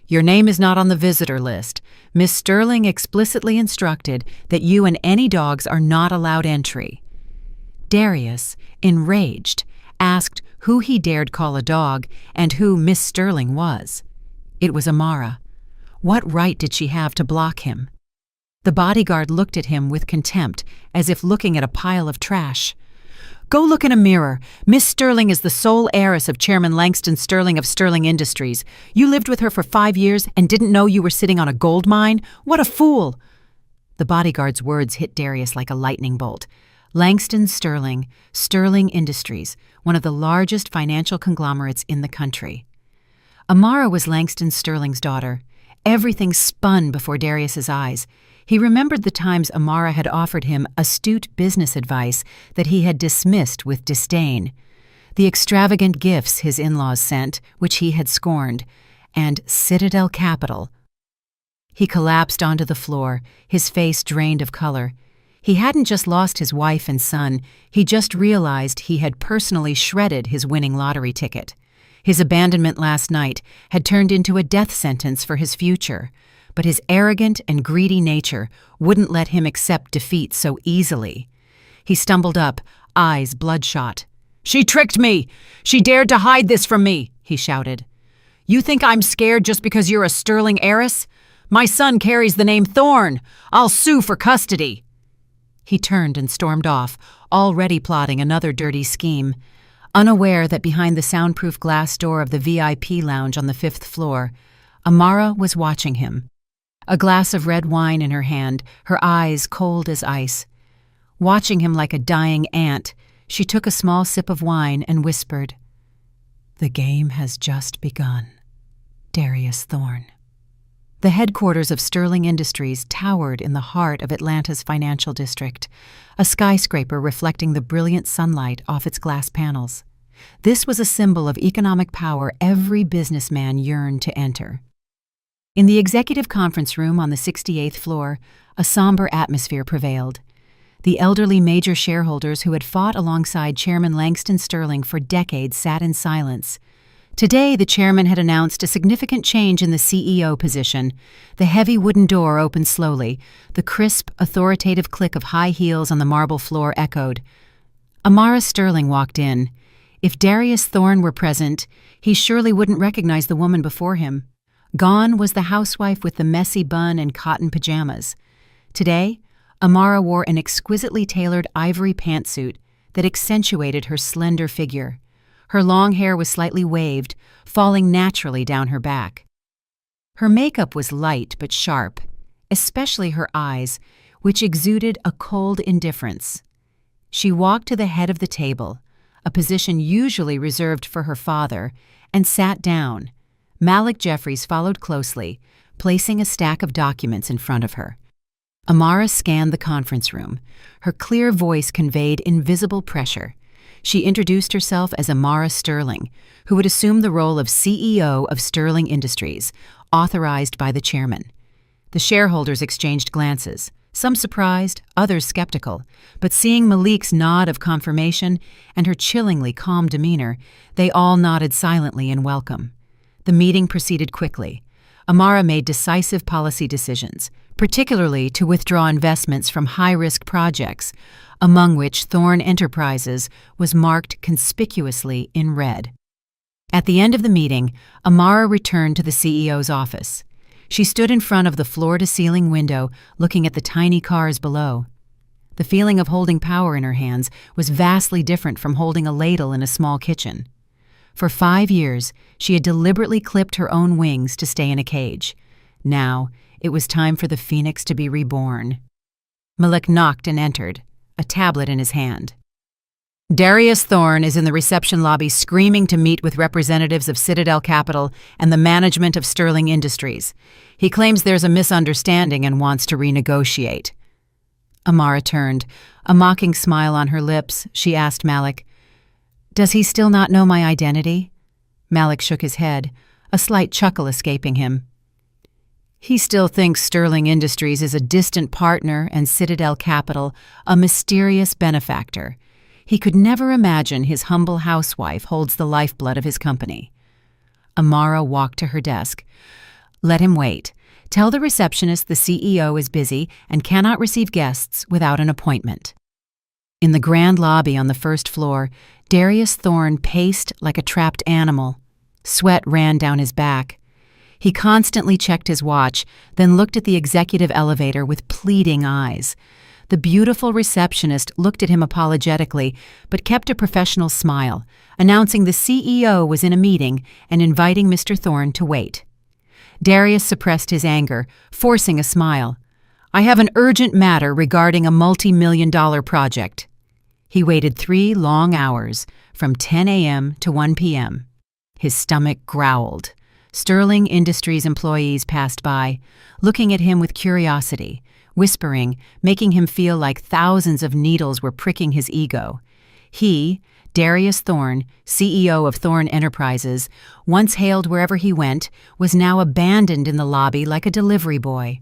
"Your name is not on the visitor list. Miss Sterling explicitly instructed that you and any dogs are not allowed entry." Darius, enraged, asked who he dared call a dog and who Miss Sterling was. It was Amara. What right did she have to block him? The bodyguard looked at him with contempt, as if looking at a pile of trash. "Go look in a mirror. Miss Sterling is the sole heiress of Chairman Langston Sterling of Sterling Industries. You lived with her for 5 years and didn't know you were sitting on a gold mine? What a fool!" The bodyguard's words hit Darius like a lightning bolt. Langston Sterling, Sterling Industries, one of the largest financial conglomerates in the country. Amara was Langston Sterling's daughter. Everything spun before Darius's eyes. He remembered the times Amara had offered him astute business advice that he had dismissed with disdain, the extravagant gifts his in-laws sent, which he had scorned, and Citadel Capital. He collapsed onto the floor, his face drained of color. He hadn't just lost his wife and son, he just realized he had personally shredded his winning lottery ticket. His abandonment last night had turned into a death sentence for his future, but his arrogant and greedy nature wouldn't let him accept defeat so easily. He stumbled up, eyes bloodshot. "She tricked me! She dared to hide this from me!" he shouted. "You think I'm scared just because you're a Sterling heiress? My son carries the name Thorne. I'll sue for custody." He turned and stormed off, already plotting another dirty scheme, unaware that behind the soundproof glass door of the VIP lounge on the 5th floor, Amara was watching him. A glass of red wine in her hand, her eyes cold as ice. Watching him like a dying ant, she took a small sip of wine and whispered, "The game has just begun. Darius Thorne." The headquarters of Sterling Industries towered in the heart of Atlanta's financial district, a skyscraper reflecting the brilliant sunlight off its glass panels. This was a symbol of economic power every businessman yearned to enter. In the executive conference room on the 68th floor, a somber atmosphere prevailed. The elderly major shareholders who had fought alongside Chairman Langston Sterling for decades sat in silence. Today, the chairman had announced a significant change in the CEO position. The heavy wooden door opened slowly. The crisp, authoritative click of high heels on the marble floor echoed. Amara Sterling walked in. If Darius Thorne were present, he surely wouldn't recognize the woman before him. Gone was the housewife with the messy bun and cotton pajamas. Today, Amara wore an exquisitely tailored ivory pantsuit that accentuated her slender figure. Her long hair was slightly waved, falling naturally down her back. Her makeup was light but sharp, especially her eyes, which exuded a cold indifference. She walked to the head of the table, a position usually reserved for her father, and sat down. Malik Jeffries followed closely, placing a stack of documents in front of her. Amara scanned the conference room. Her clear voice conveyed invisible pressure. She introduced herself as Amara Sterling, who would assume the role of CEO of Sterling Industries, authorized by the chairman. The shareholders exchanged glances. some surprised, others skeptical, but seeing Malik's nod of confirmation and her chillingly calm demeanor, they all nodded silently in welcome. The meeting proceeded quickly. Amara made decisive policy decisions, particularly to withdraw investments from high-risk projects, among which Thorn Enterprises was marked conspicuously in red. At the end of the meeting, Amara returned to the CEO's office. She stood in front of the floor-to-ceiling window, looking at the tiny cars below. The feeling of holding power in her hands was vastly different from holding a ladle in a small kitchen. For 5 years, she had deliberately clipped her own wings to stay in a cage. Now, it was time for the phoenix to be reborn. Malik knocked and entered, a tablet in his hand. Darius Thorn is in the reception lobby screaming to meet with representatives of Citadel Capital and the management of Sterling Industries. He claims there's a misunderstanding and wants to renegotiate. Amara turned, a mocking smile on her lips. She asked Malik, "Does he still not know my identity?" Malik shook his head, a slight chuckle escaping him. He still thinks Sterling Industries is a distant partner and Citadel Capital a mysterious benefactor. He could never imagine his humble housewife holds the lifeblood of his company. Amara walked to her desk. "Let him wait. Tell the receptionist the CEO is busy and cannot receive guests without an appointment." In the grand lobby on the first floor, Darius Thorn paced like a trapped animal. Sweat ran down his back. He constantly checked his watch, then looked at the executive elevator with pleading eyes. The beautiful receptionist looked at him apologetically, but kept a professional smile, announcing the CEO was in a meeting and inviting Mr. Thorn to wait. Darius suppressed his anger, forcing a smile. "I have an urgent matter regarding a multi-million-dollar project." He waited 3 long hours, from 10 a.m. to 1 p.m. His stomach growled. Sterling Industries employees passed by, looking at him with curiosity, whispering, making him feel like thousands of needles were pricking his ego. He, Darius Thorn, CEO of Thorn Enterprises, once hailed wherever he went, was now abandoned in the lobby like a delivery boy.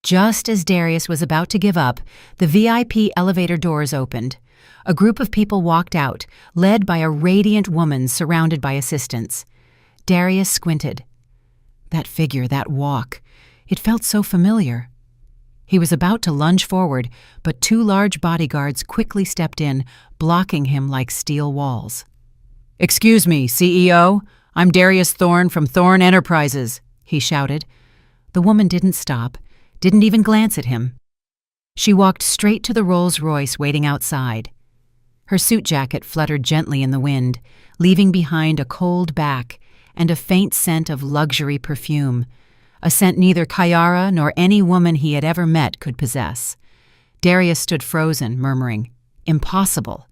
Just as Darius was about to give up, the VIP elevator doors opened. A group of people walked out, led by a radiant woman surrounded by assistants. Darius squinted. That figure, that walk, it felt so familiar. He was about to lunge forward, but 2 large bodyguards quickly stepped in, blocking him like steel walls. "Excuse me, CEO. I'm Darius Thorn from Thorn Enterprises," he shouted. The woman didn't stop, didn't even glance at him. She walked straight to the Rolls-Royce waiting outside. Her suit jacket fluttered gently in the wind, leaving behind a cold back and a faint scent of luxury perfume, a scent neither Kiara nor any woman he had ever met could possess. Darius stood frozen, murmuring, "Impossible."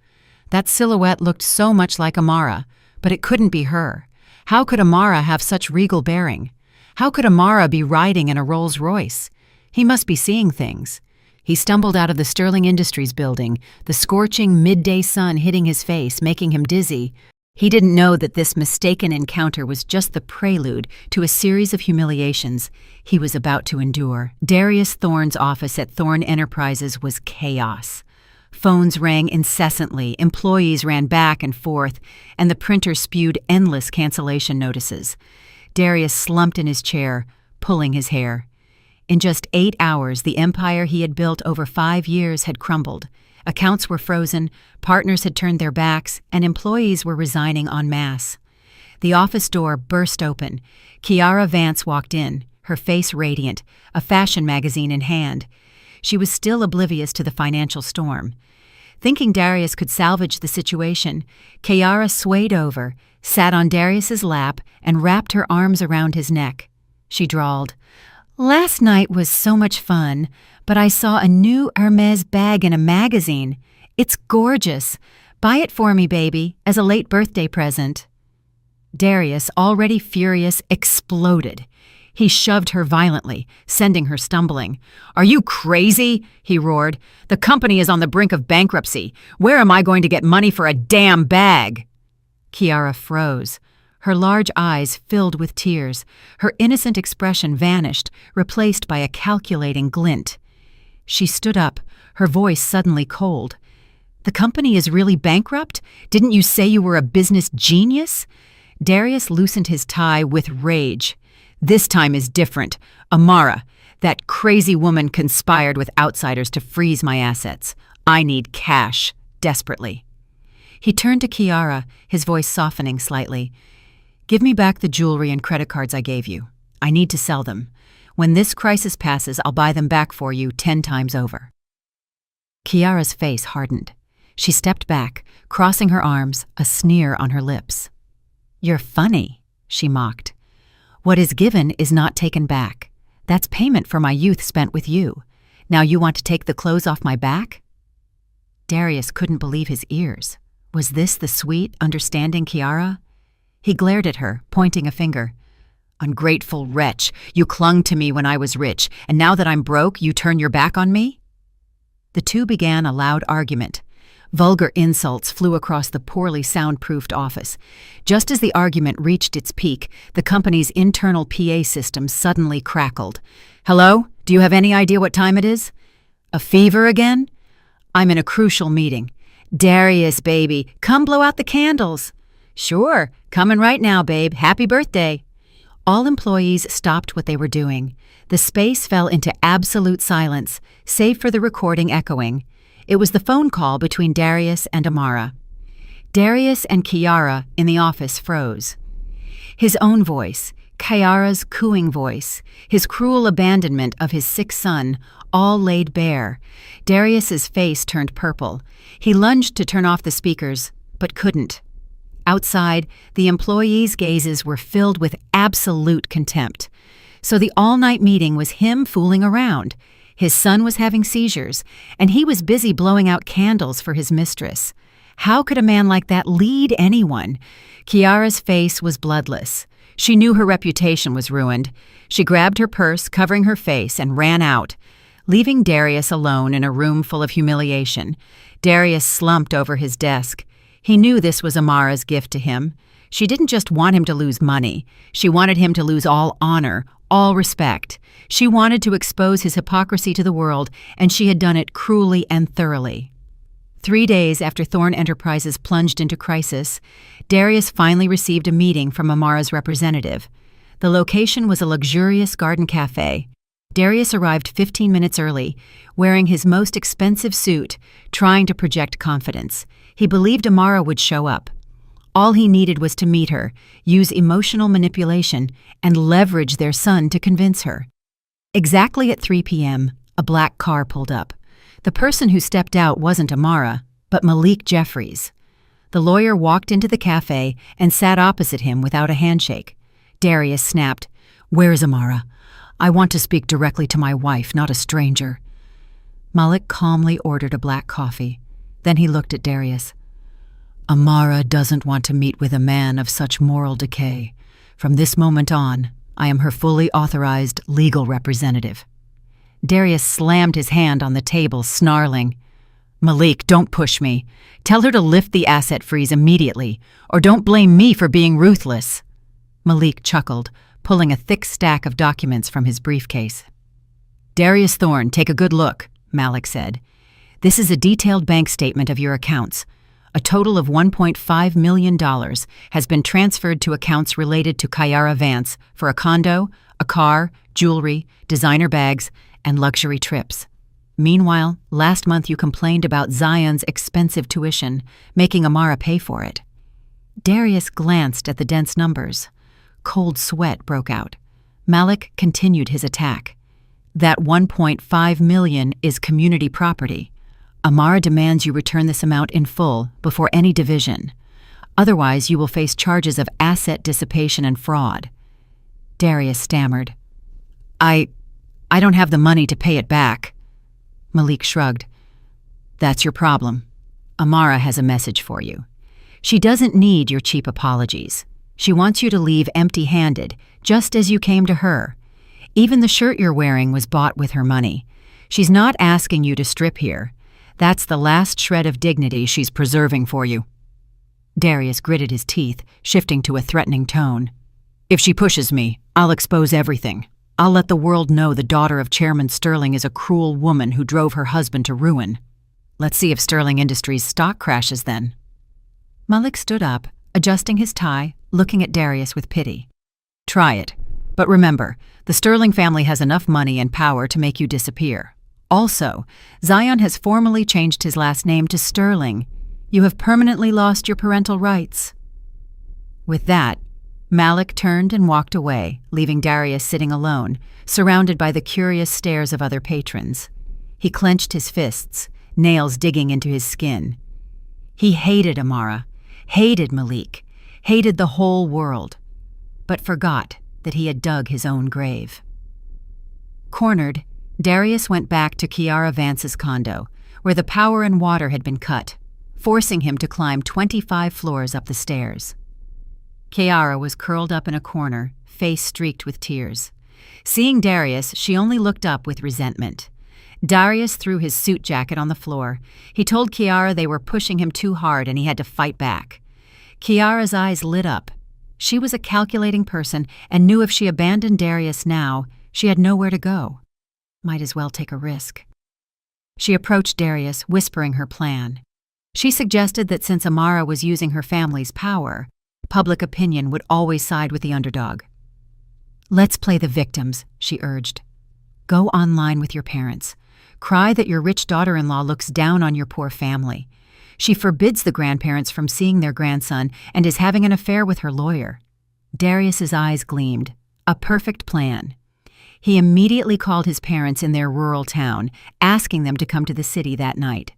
That silhouette looked so much like Amara, but it couldn't be her. How could Amara have such regal bearing? How could Amara be riding in a Rolls-Royce? He must be seeing things. He stumbled out of the Sterling Industries building, the scorching midday sun hitting his face, making him dizzy. He didn't know that this mistaken encounter was just the prelude to a series of humiliations he was about to endure. Darius Thorn's office at Thorn Enterprises was chaos. Phones rang incessantly, employees ran back and forth, and the printer spewed endless cancellation notices. Darius slumped in his chair, pulling his hair. In just 8 hours, the empire he had built over 5 years had crumbled. Accounts were frozen, partners had turned their backs, and employees were resigning en masse. The office door burst open. Kiara Vance walked in, her face radiant, a fashion magazine in hand. She was still oblivious to the financial storm. Thinking Darius could salvage the situation, Kiara swayed over, sat on Darius's lap, and wrapped her arms around his neck. She drawled, "Last night was so much fun, but I saw a new Hermes bag in a magazine. It's gorgeous. Buy it for me, baby, as a late birthday present." Darius, already furious, exploded. He shoved her violently, sending her stumbling. "Are you crazy?" he roared. "The company is on the brink of bankruptcy. Where am I going to get money for a damn bag?" Kiara froze. Her large eyes filled with tears. Her innocent expression vanished, replaced by a calculating glint. She stood up, her voice suddenly cold. "The company is really bankrupt? Didn't you say you were a business genius?" Darius loosened his tie with rage. "This time is different. Amara, that crazy woman conspired with outsiders to freeze my assets. I need cash, desperately." He turned to Kiara, his voice softening slightly. "Give me back the jewelry and credit cards I gave you. I need to sell them. When this crisis passes, I'll buy them back for you 10 times over." Kiara's face hardened. She stepped back, crossing her arms, a sneer on her lips. "You're funny," she mocked. "What is given is not taken back. That's payment for my youth spent with you. Now you want to take the clothes off my back?" Darius couldn't believe his ears. Was this the sweet, understanding Kiara? He glared at her, pointing a finger. "Ungrateful wretch, you clung to me when I was rich, and now that I'm broke, you turn your back on me?" The two began a loud argument. Vulgar insults flew across the poorly soundproofed office. Just as the argument reached its peak, the company's internal PA system suddenly crackled. "Hello? Do you have any idea what time it is? A fever again? I'm in a crucial meeting. Darius, baby, come blow out the candles." "Sure, coming right now, babe. Happy birthday." All employees stopped what they were doing. The space fell into absolute silence, save for the recording echoing. It was the phone call between Darius and Amara. Darius and Kiara in the office froze. His own voice, Kiara's cooing voice, his cruel abandonment of his sick son, all laid bare. Darius's face turned purple. He lunged to turn off the speakers, but couldn't. Outside, the employees' gazes were filled with absolute contempt. So the all-night meeting was him fooling around. His son was having seizures, and he was busy blowing out candles for his mistress. How could a man like that lead anyone? Kiara's face was bloodless. She knew her reputation was ruined. She grabbed her purse, covering her face, and ran out, leaving Darius alone in a room full of humiliation. Darius slumped over his desk. He knew this was Amara's gift to him. She didn't just want him to lose money. She wanted him to lose all honor, all respect. She wanted to expose his hypocrisy to the world, and she had done it cruelly and thoroughly. 3 days after Thorne Enterprises plunged into crisis, Darius finally received a meeting from Amara's representative. The location was a luxurious garden cafe. Darius arrived 15 minutes early, wearing his most expensive suit, trying to project confidence. He believed Amara would show up. All he needed was to meet her, use emotional manipulation, and leverage their son to convince her. Exactly at 3 p.m., a black car pulled up. The person who stepped out wasn't Amara, but Malik Jeffries. The lawyer walked into the cafe and sat opposite him without a handshake. Darius snapped, "Where's Amara? I want to speak directly to my wife, not a stranger." Malik calmly ordered a black coffee. Then he looked at Darius. "Amara doesn't want to meet with a man of such moral decay. From this moment on, I am her fully authorized legal representative." Darius slammed his hand on the table, snarling, "Malik, don't push me. Tell her to lift the asset freeze immediately, or don't blame me for being ruthless." Malik chuckled, pulling a thick stack of documents from his briefcase. "Darius Thorne, take a good look," Malik said. "This is a detailed bank statement of your accounts. A total of $1.5 million has been transferred to accounts related to Kiara Vance for a condo, a car, jewelry, designer bags, and luxury trips. Meanwhile, last month you complained about Zion's expensive tuition, making Amara pay for it." Darius glanced at the dense numbers. Cold sweat broke out. Malik continued his attack. "That $1.5 million is community property. Amara demands you return this amount in full before any division. Otherwise, you will face charges of asset dissipation and fraud." Darius stammered, I don't have the money to pay it back." Malik shrugged. "That's your problem. Amara has a message for you. She doesn't need your cheap apologies. She wants you to leave empty-handed, just as you came to her. Even the shirt you're wearing was bought with her money. She's not asking you to strip here. That's the last shred of dignity she's preserving for you." Darius gritted his teeth, shifting to a threatening tone. "If she pushes me, I'll expose everything. I'll let the world know the daughter of Chairman Sterling is a cruel woman who drove her husband to ruin. Let's see if Sterling Industries' stock crashes then." Malik stood up, adjusting his tie, looking at Darius with pity. "Try it. But remember, the Sterling family has enough money and power to make you disappear. Also, Zion has formally changed his last name to Sterling. You have permanently lost your parental rights." With that, Malik turned and walked away, leaving Darius sitting alone, surrounded by the curious stares of other patrons. He clenched his fists, nails digging into his skin. He hated Amara, hated Malik, hated the whole world, but forgot that he had dug his own grave. Cornered, Darius went back to Kiara Vance's condo, where the power and water had been cut, forcing him to climb 25 floors up the stairs. Kiara was curled up in a corner, face streaked with tears. Seeing Darius, she only looked up with resentment. Darius threw his suit jacket on the floor. He told Kiara they were pushing him too hard and he had to fight back. Kiara's eyes lit up. She was a calculating person and knew if she abandoned Darius now, she had nowhere to go. Might as well take a risk. She approached Darius, whispering her plan. She suggested that since Amara was using her family's power, public opinion would always side with the underdog. "Let's play the victims," she urged. "Go online with your parents. Cry that your rich daughter-in-law looks down on your poor family. She forbids the grandparents from seeing their grandson and is having an affair with her lawyer." Darius's eyes gleamed. A perfect plan. He immediately called his parents in their rural town, asking them to come to the city that night.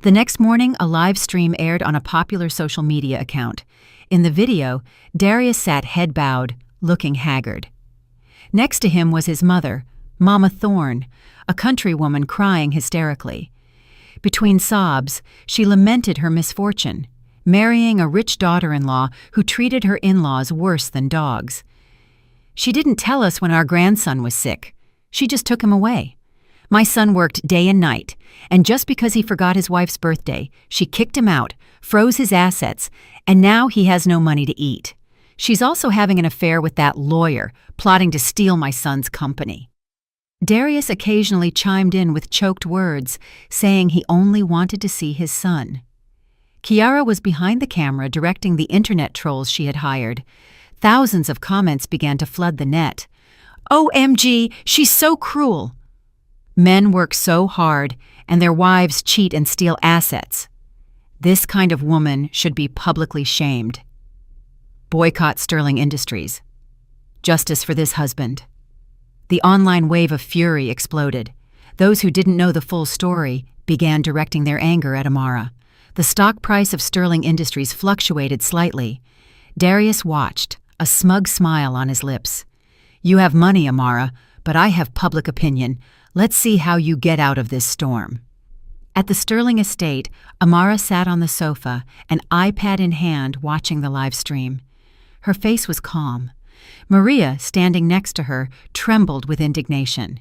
The next morning, a live stream aired on a popular social media account. In the video, Darius sat head bowed, looking haggard. Next to him was his mother, Mama Thorne, a countrywoman crying hysterically. Between sobs, she lamented her misfortune, marrying a rich daughter-in-law who treated her in-laws worse than dogs. "She didn't tell us when our grandson was sick. She just took him away. My son worked day and night, and just because he forgot his wife's birthday, she kicked him out, froze his assets, and now he has no money to eat. She's also having an affair with that lawyer, plotting to steal my son's company." Darius occasionally chimed in with choked words, saying he only wanted to see his son. Kiara was behind the camera directing the internet trolls she had hired. Thousands of comments began to flood the net. "OMG, she's so cruel. Men work so hard, and their wives cheat and steal assets. This kind of woman should be publicly shamed. Boycott Sterling Industries. Justice for this husband." The online wave of fury exploded. Those who didn't know the full story began directing their anger at Amara. The stock price of Sterling Industries fluctuated slightly. Darius watched, a smug smile on his lips. "You have money, Amara, but I have public opinion. Let's see how you get out of this storm." At the Sterling estate, Amara sat on the sofa, an iPad in hand, watching the live stream. Her face was calm. Maria, standing next to her, trembled with indignation.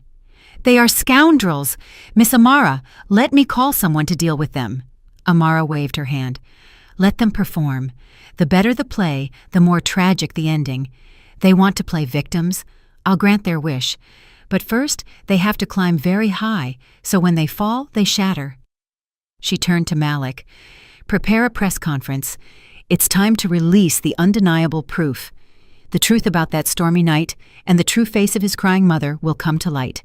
"They are scoundrels! Miss Amara, let me call someone to deal with them." Amara waved her hand. "Let them perform. The better the play, the more tragic the ending. They want to play victims. I'll grant their wish. But first, they have to climb very high, so when they fall, they shatter." She turned to Malik. "Prepare a press conference. It's time to release the undeniable proof. The truth about that stormy night and the true face of his crying mother will come to light."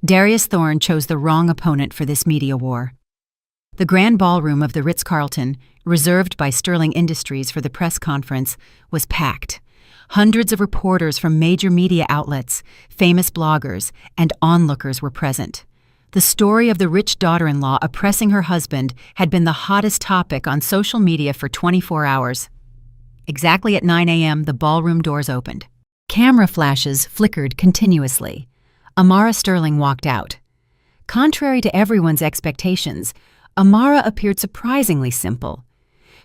Darius Thorne chose the wrong opponent for this media war. The grand ballroom of the Ritz-Carlton, reserved by Sterling Industries for the press conference, was packed. Hundreds of reporters from major media outlets, famous bloggers, and onlookers were present. The story of the rich daughter-in-law oppressing her husband had been the hottest topic on social media for 24 hours. Exactly at 9 a.m., the ballroom doors opened. Camera flashes flickered continuously. Amara Sterling walked out. Contrary to everyone's expectations, Amara appeared surprisingly simple.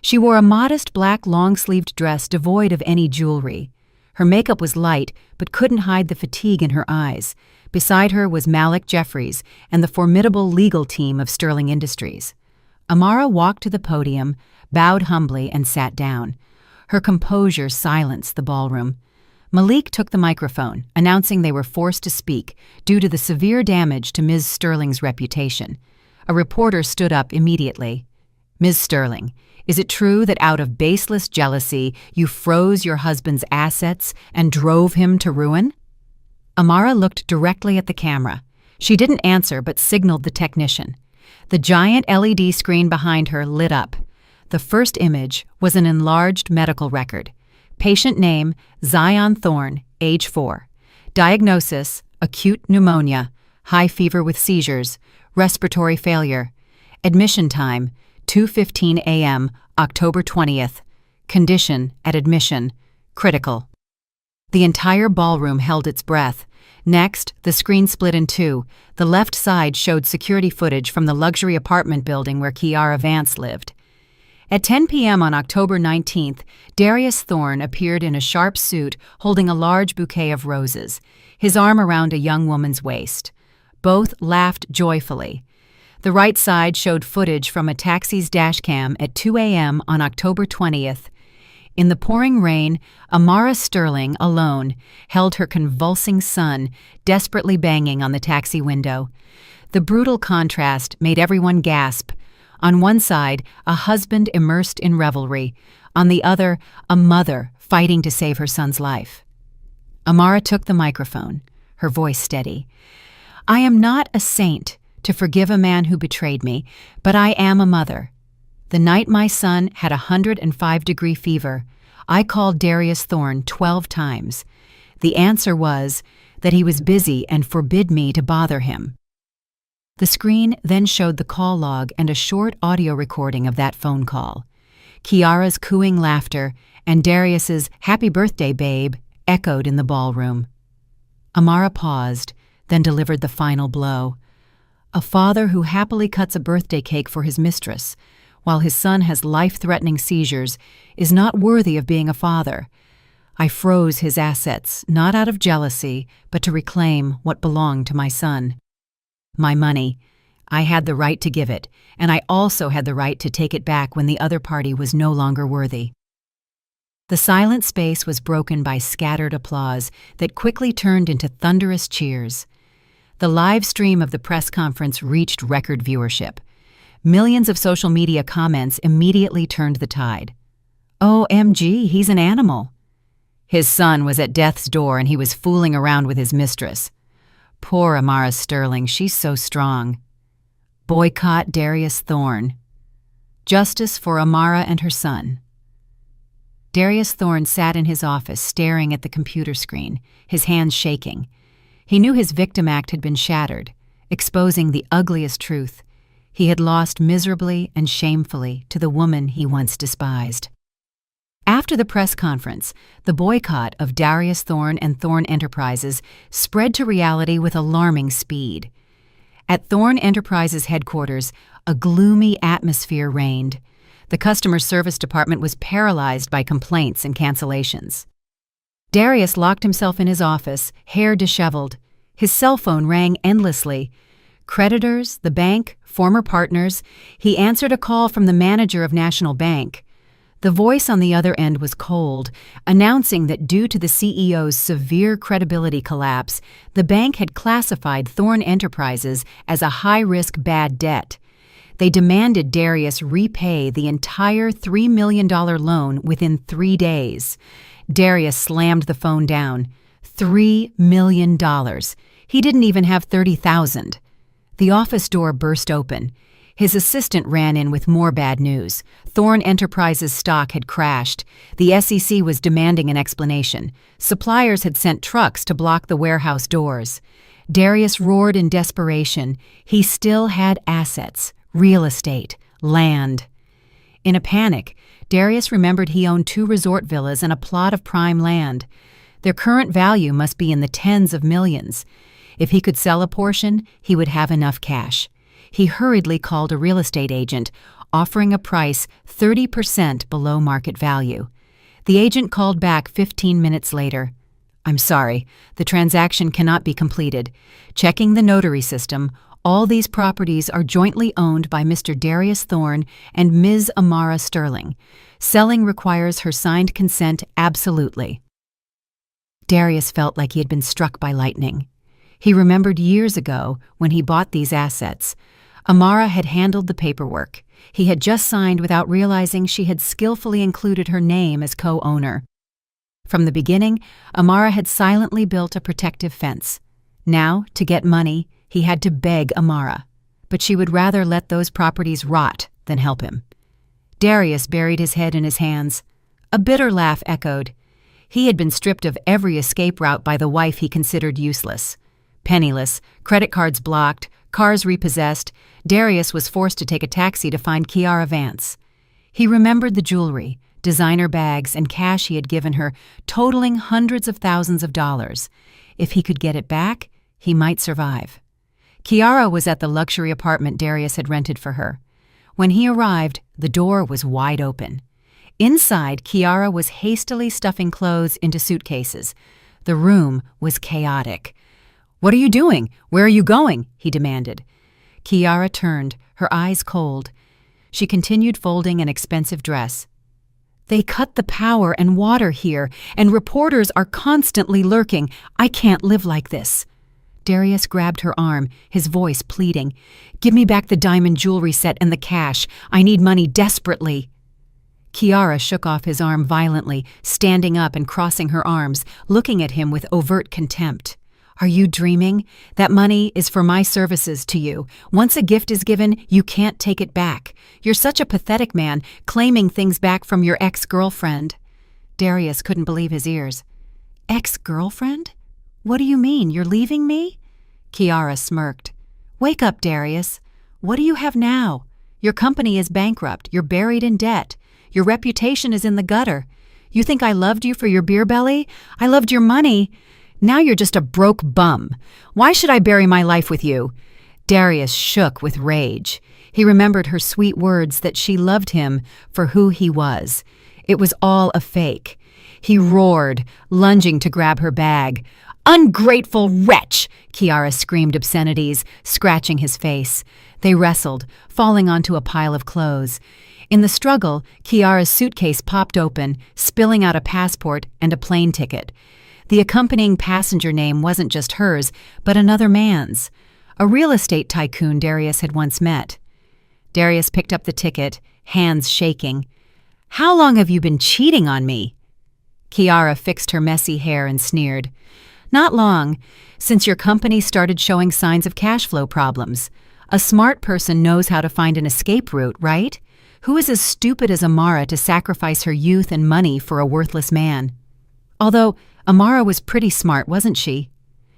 She wore a modest black long-sleeved dress devoid of any jewelry. Her makeup was light, but couldn't hide the fatigue in her eyes. Beside her was Malik Jeffries and the formidable legal team of Sterling Industries. Amara walked to the podium, bowed humbly, and sat down. Her composure silenced the ballroom. Malik took the microphone, announcing they were forced to speak due to the severe damage to Ms. Sterling's reputation. A reporter stood up immediately. "Ms. Sterling, is it true that out of baseless jealousy you froze your husband's assets and drove him to ruin?" Amara looked directly at the camera. She didn't answer but signaled the technician. The giant LED screen behind her lit up. The first image was an enlarged medical record. Patient name, Zion Thorne, age 4. Diagnosis, acute pneumonia, high fever with seizures, respiratory failure. Admission time, 2:15 a.m., October 20th. Condition at admission, critical. The entire ballroom held its breath. Next, the screen split in two. The left side showed security footage from the luxury apartment building where Kiara Vance lived. At 10 p.m. on October 19th, Darius Thorne appeared in a sharp suit holding a large bouquet of roses, his arm around a young woman's waist. Both laughed joyfully. The right side showed footage from a taxi's dashcam at 2 a.m. on October 20th. In the pouring rain, Amara Sterling, alone, held her convulsing son, desperately banging on the taxi window. The brutal contrast made everyone gasp. On one side, a husband immersed in revelry. On the other, a mother fighting to save her son's life. Amara took the microphone, her voice steady. "I am not a saint to forgive a man who betrayed me, but I am a mother. The night my son had a 105-degree fever, I called Darius Thorne 12 times. The answer was that he was busy and forbid me to bother him." The screen then showed the call log and a short audio recording of that phone call. Kiara's cooing laughter and Darius's "Happy birthday, babe" echoed in the ballroom. Amara paused, then delivered the final blow. A father who happily cuts a birthday cake for his mistress, while his son has life-threatening seizures, is not worthy of being a father. I froze his assets, not out of jealousy, but to reclaim what belonged to my son. My money. I had the right to give it, and I also had the right to take it back when the other party was no longer worthy. The silent space was broken by scattered applause that quickly turned into thunderous cheers. The live stream of the press conference reached record viewership. Millions of social media comments immediately turned the tide. "OMG, he's an animal." His son was at death's door and he was fooling around with his mistress. "Poor Amara Sterling, she's so strong." Boycott Darius Thorne. Justice for Amara and her son. Darius Thorne sat in his office staring at the computer screen, his hands shaking. He knew his victim act had been shattered, exposing the ugliest truth. He had lost miserably and shamefully to the woman he once despised. After the press conference, the boycott of Darius Thorne and Thorne Enterprises spread to reality with alarming speed. At Thorne Enterprises headquarters, a gloomy atmosphere reigned. The customer service department was paralyzed by complaints and cancellations. Darius locked himself in his office, hair disheveled. His cell phone rang endlessly. Creditors, the bank, former partners. He answered a call from the manager of National Bank. The voice on the other end was cold, announcing that due to the CEO's severe credibility collapse, the bank had classified Thorne Enterprises as a high-risk bad debt. They demanded Darius repay the entire $3 million loan within 3 days. Darius slammed the phone down. $3 million. He didn't even have $30,000. The office door burst open. His assistant ran in with more bad news. Thorne Enterprises stock had crashed. The SEC was demanding an explanation. Suppliers had sent trucks to block the warehouse doors. Darius roared in desperation. He still had assets, real estate, land. In a panic, Darius remembered he owned 2 resort villas and a plot of prime land. Their current value must be in the tens of millions. If he could sell a portion, he would have enough cash. He hurriedly called a real estate agent, offering a price 30% below market value. The agent called back 15 minutes later. "I'm sorry, the transaction cannot be completed. Checking the notary system, all these properties are jointly owned by Mr. Darius Thorne and Ms. Amara Sterling. Selling requires her signed consent absolutely." Darius felt like he had been struck by lightning. He remembered years ago when he bought these assets. Amara had handled the paperwork. He had just signed without realizing she had skillfully included her name as co-owner. From the beginning, Amara had silently built a protective fence. Now, to get money, he had to beg Amara. But she would rather let those properties rot than help him. Darius buried his head in his hands. A bitter laugh echoed. He had been stripped of every escape route by the wife he considered useless. Penniless, credit cards blocked, cars repossessed, Darius was forced to take a taxi to find Kiara Vance. He remembered the jewelry, designer bags, and cash he had given her, totaling hundreds of thousands of dollars. If he could get it back, he might survive. Kiara was at the luxury apartment Darius had rented for her. When he arrived, the door was wide open. Inside, Kiara was hastily stuffing clothes into suitcases. The room was chaotic. "What are you doing? Where are you going?" he demanded. Kiara turned, her eyes cold. She continued folding an expensive dress. "They cut the power and water here, and reporters are constantly lurking. I can't live like this." Darius grabbed her arm, his voice pleading. "Give me back the diamond jewelry set and the cash. I need money desperately." Kiara shook off his arm violently, standing up and crossing her arms, looking at him with overt contempt. "Are you dreaming? That money is for my services to you. Once a gift is given, you can't take it back. You're such a pathetic man, claiming things back from your ex-girlfriend." Darius couldn't believe his ears. "Ex-girlfriend? What do you mean? You're leaving me?" Kiara smirked. "Wake up, Darius. What do you have now? Your company is bankrupt. You're buried in debt. Your reputation is in the gutter. You think I loved you for your beer belly? I loved your money. Now you're just a broke bum. Why should I bury my life with you?" Darius shook with rage. He remembered her sweet words that she loved him for who he was. It was all a fake. He roared, lunging to grab her bag. "Ungrateful wretch!" Kiara screamed obscenities, scratching his face. They wrestled, falling onto a pile of clothes. In the struggle, Kiara's suitcase popped open, spilling out a passport and a plane ticket. The accompanying passenger name wasn't just hers, but another man's. A real estate tycoon Darius had once met. Darius picked up the ticket, hands shaking. "How long have you been cheating on me?" Kiara fixed her messy hair and sneered. "Not long, since your company started showing signs of cash flow problems. A smart person knows how to find an escape route, right? Who is as stupid as Amara to sacrifice her youth and money for a worthless man? Although Amara was pretty smart, wasn't she?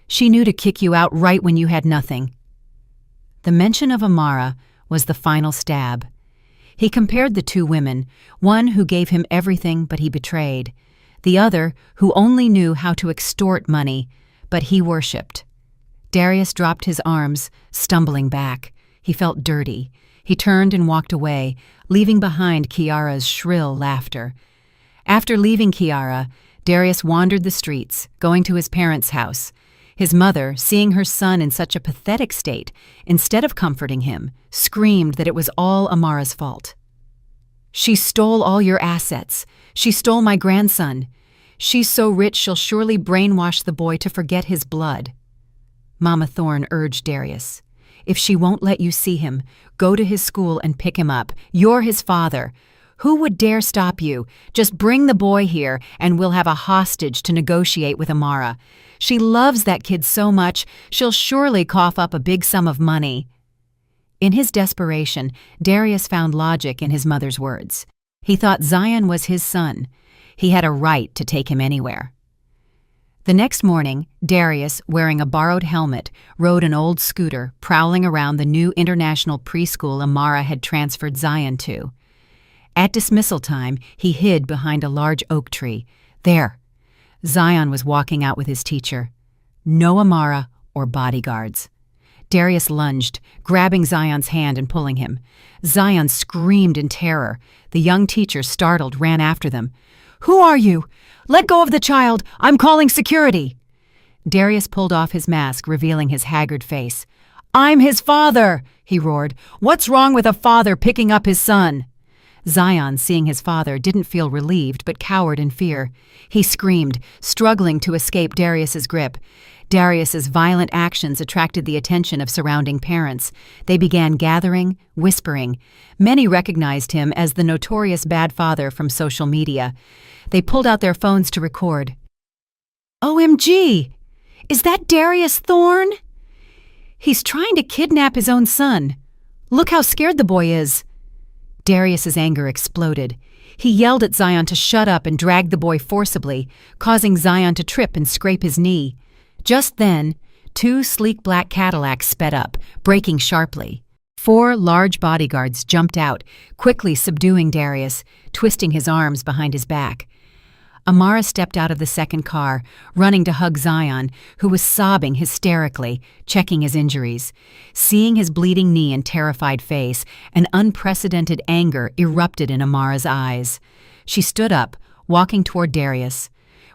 She knew to kick you out right when you had nothing." The mention of Amara was the final stab. He compared the two women, one who gave him everything but he betrayed, the other who only knew how to extort money, but he worshipped. Darius dropped his arms, stumbling back. He felt dirty. He turned and walked away, leaving behind Kiara's shrill laughter. After leaving Kiara, Darius wandered the streets, going to his parents' house. His mother, seeing her son in such a pathetic state, instead of comforting him, screamed that it was all Amara's fault. "She stole all your assets. She stole my grandson. She's so rich she'll surely brainwash the boy to forget his blood." Mama Thorne urged Darius. "If she won't let you see him, go to his school and pick him up. You're his father. Who would dare stop you? Just bring the boy here, and we'll have a hostage to negotiate with Amara. She loves that kid so much, she'll surely cough up a big sum of money." In his desperation, Darius found logic in his mother's words. He thought Zion was his son. He had a right to take him anywhere. The next morning, Darius, wearing a borrowed helmet, rode an old scooter, prowling around the new international preschool Amara had transferred Zion to. At dismissal time, he hid behind a large oak tree. There. Zion was walking out with his teacher. No Amara or bodyguards. Darius lunged, grabbing Zion's hand and pulling him. Zion screamed in terror. The young teacher, startled, ran after them. "Who are you? Let go of the child! I'm calling security!" Darius pulled off his mask, revealing his haggard face. "I'm his father!" he roared. "What's wrong with a father picking up his son?" Zion, seeing his father, didn't feel relieved but cowered in fear. He screamed, struggling to escape Darius's grip. Darius's violent actions attracted the attention of surrounding parents. They began gathering, whispering. Many recognized him as the notorious bad father from social media. They pulled out their phones to record. "OMG! Is that Darius Thorne? He's trying to kidnap his own son. Look how scared the boy is." Darius's anger exploded. He yelled at Zion to shut up and dragged the boy forcibly, causing Zion to trip and scrape his knee. Just then, 2 sleek black Cadillacs sped up, braking sharply. 4 large bodyguards jumped out, quickly subduing Darius, twisting his arms behind his back. Amara stepped out of the second car, running to hug Zion, who was sobbing hysterically, checking his injuries. Seeing his bleeding knee and terrified face, an unprecedented anger erupted in Amara's eyes. She stood up, walking toward Darius.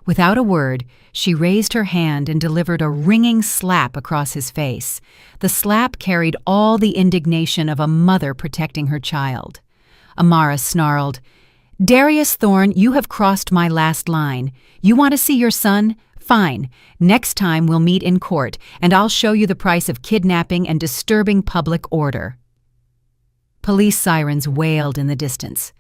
Without a word, she raised her hand and delivered a ringing slap across his face. The slap carried all the indignation of a mother protecting her child. Amara snarled, "Darius Thorne, you have crossed my last line. You want to see your son? Fine. Next time we'll meet in court, and I'll show you the price of kidnapping and disturbing public order." Police sirens wailed in the distance.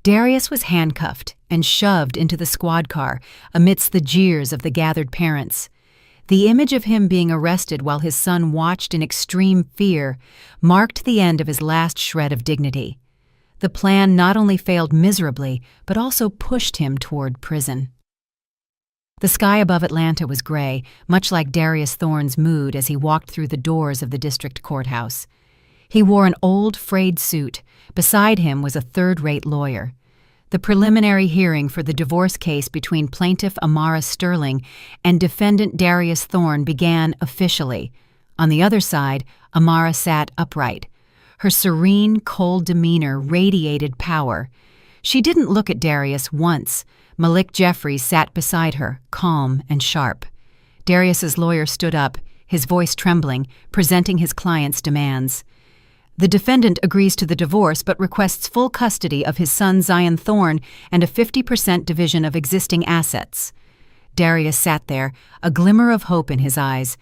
Darius was handcuffed and shoved into the squad car amidst the jeers of the gathered parents. The image of him being arrested while his son watched in extreme fear marked the end of his last shred of dignity. The plan not only failed miserably, but also pushed him toward prison. The sky above Atlanta was gray, much like Darius Thorne's mood as he walked through the doors of the district courthouse. He wore an old, frayed suit. Beside him was a third-rate lawyer. The preliminary hearing for the divorce case between plaintiff Amara Sterling and defendant Darius Thorne began officially. On the other side, Amara sat upright. Her serene, cold demeanor radiated power. She didn't look at Darius once. Malik Jeffries sat beside her, calm and sharp. Darius's lawyer stood up, his voice trembling, presenting his client's demands. The defendant agrees to the divorce but requests full custody of his son Zion Thorne and a 50% division of existing assets. Darius sat there, a glimmer of hope in his eyes.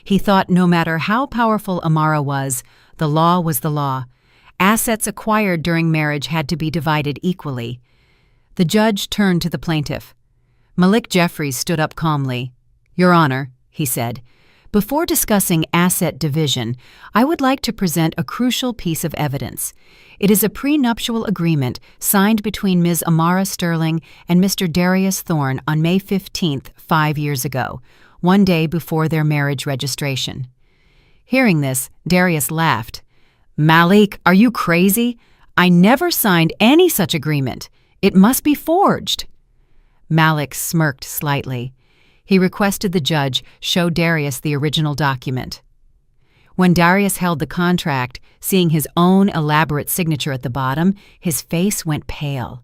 He thought no matter how powerful Amara was, the law was the law. Assets acquired during marriage had to be divided equally. The judge turned to the plaintiff. Malik Jeffries stood up calmly. "Your Honor," he said, "before discussing asset division, I would like to present a crucial piece of evidence. It is a prenuptial agreement signed between Ms. Amara Sterling and Mr. Darius Thorne on May 15th, 5 years ago, one day before their marriage registration." Hearing this, Darius laughed. "Malik, are you crazy? I never signed any such agreement. It must be forged." Malik smirked slightly. He requested the judge show Darius the original document. When Darius held the contract, seeing his own elaborate signature at the bottom, his face went pale.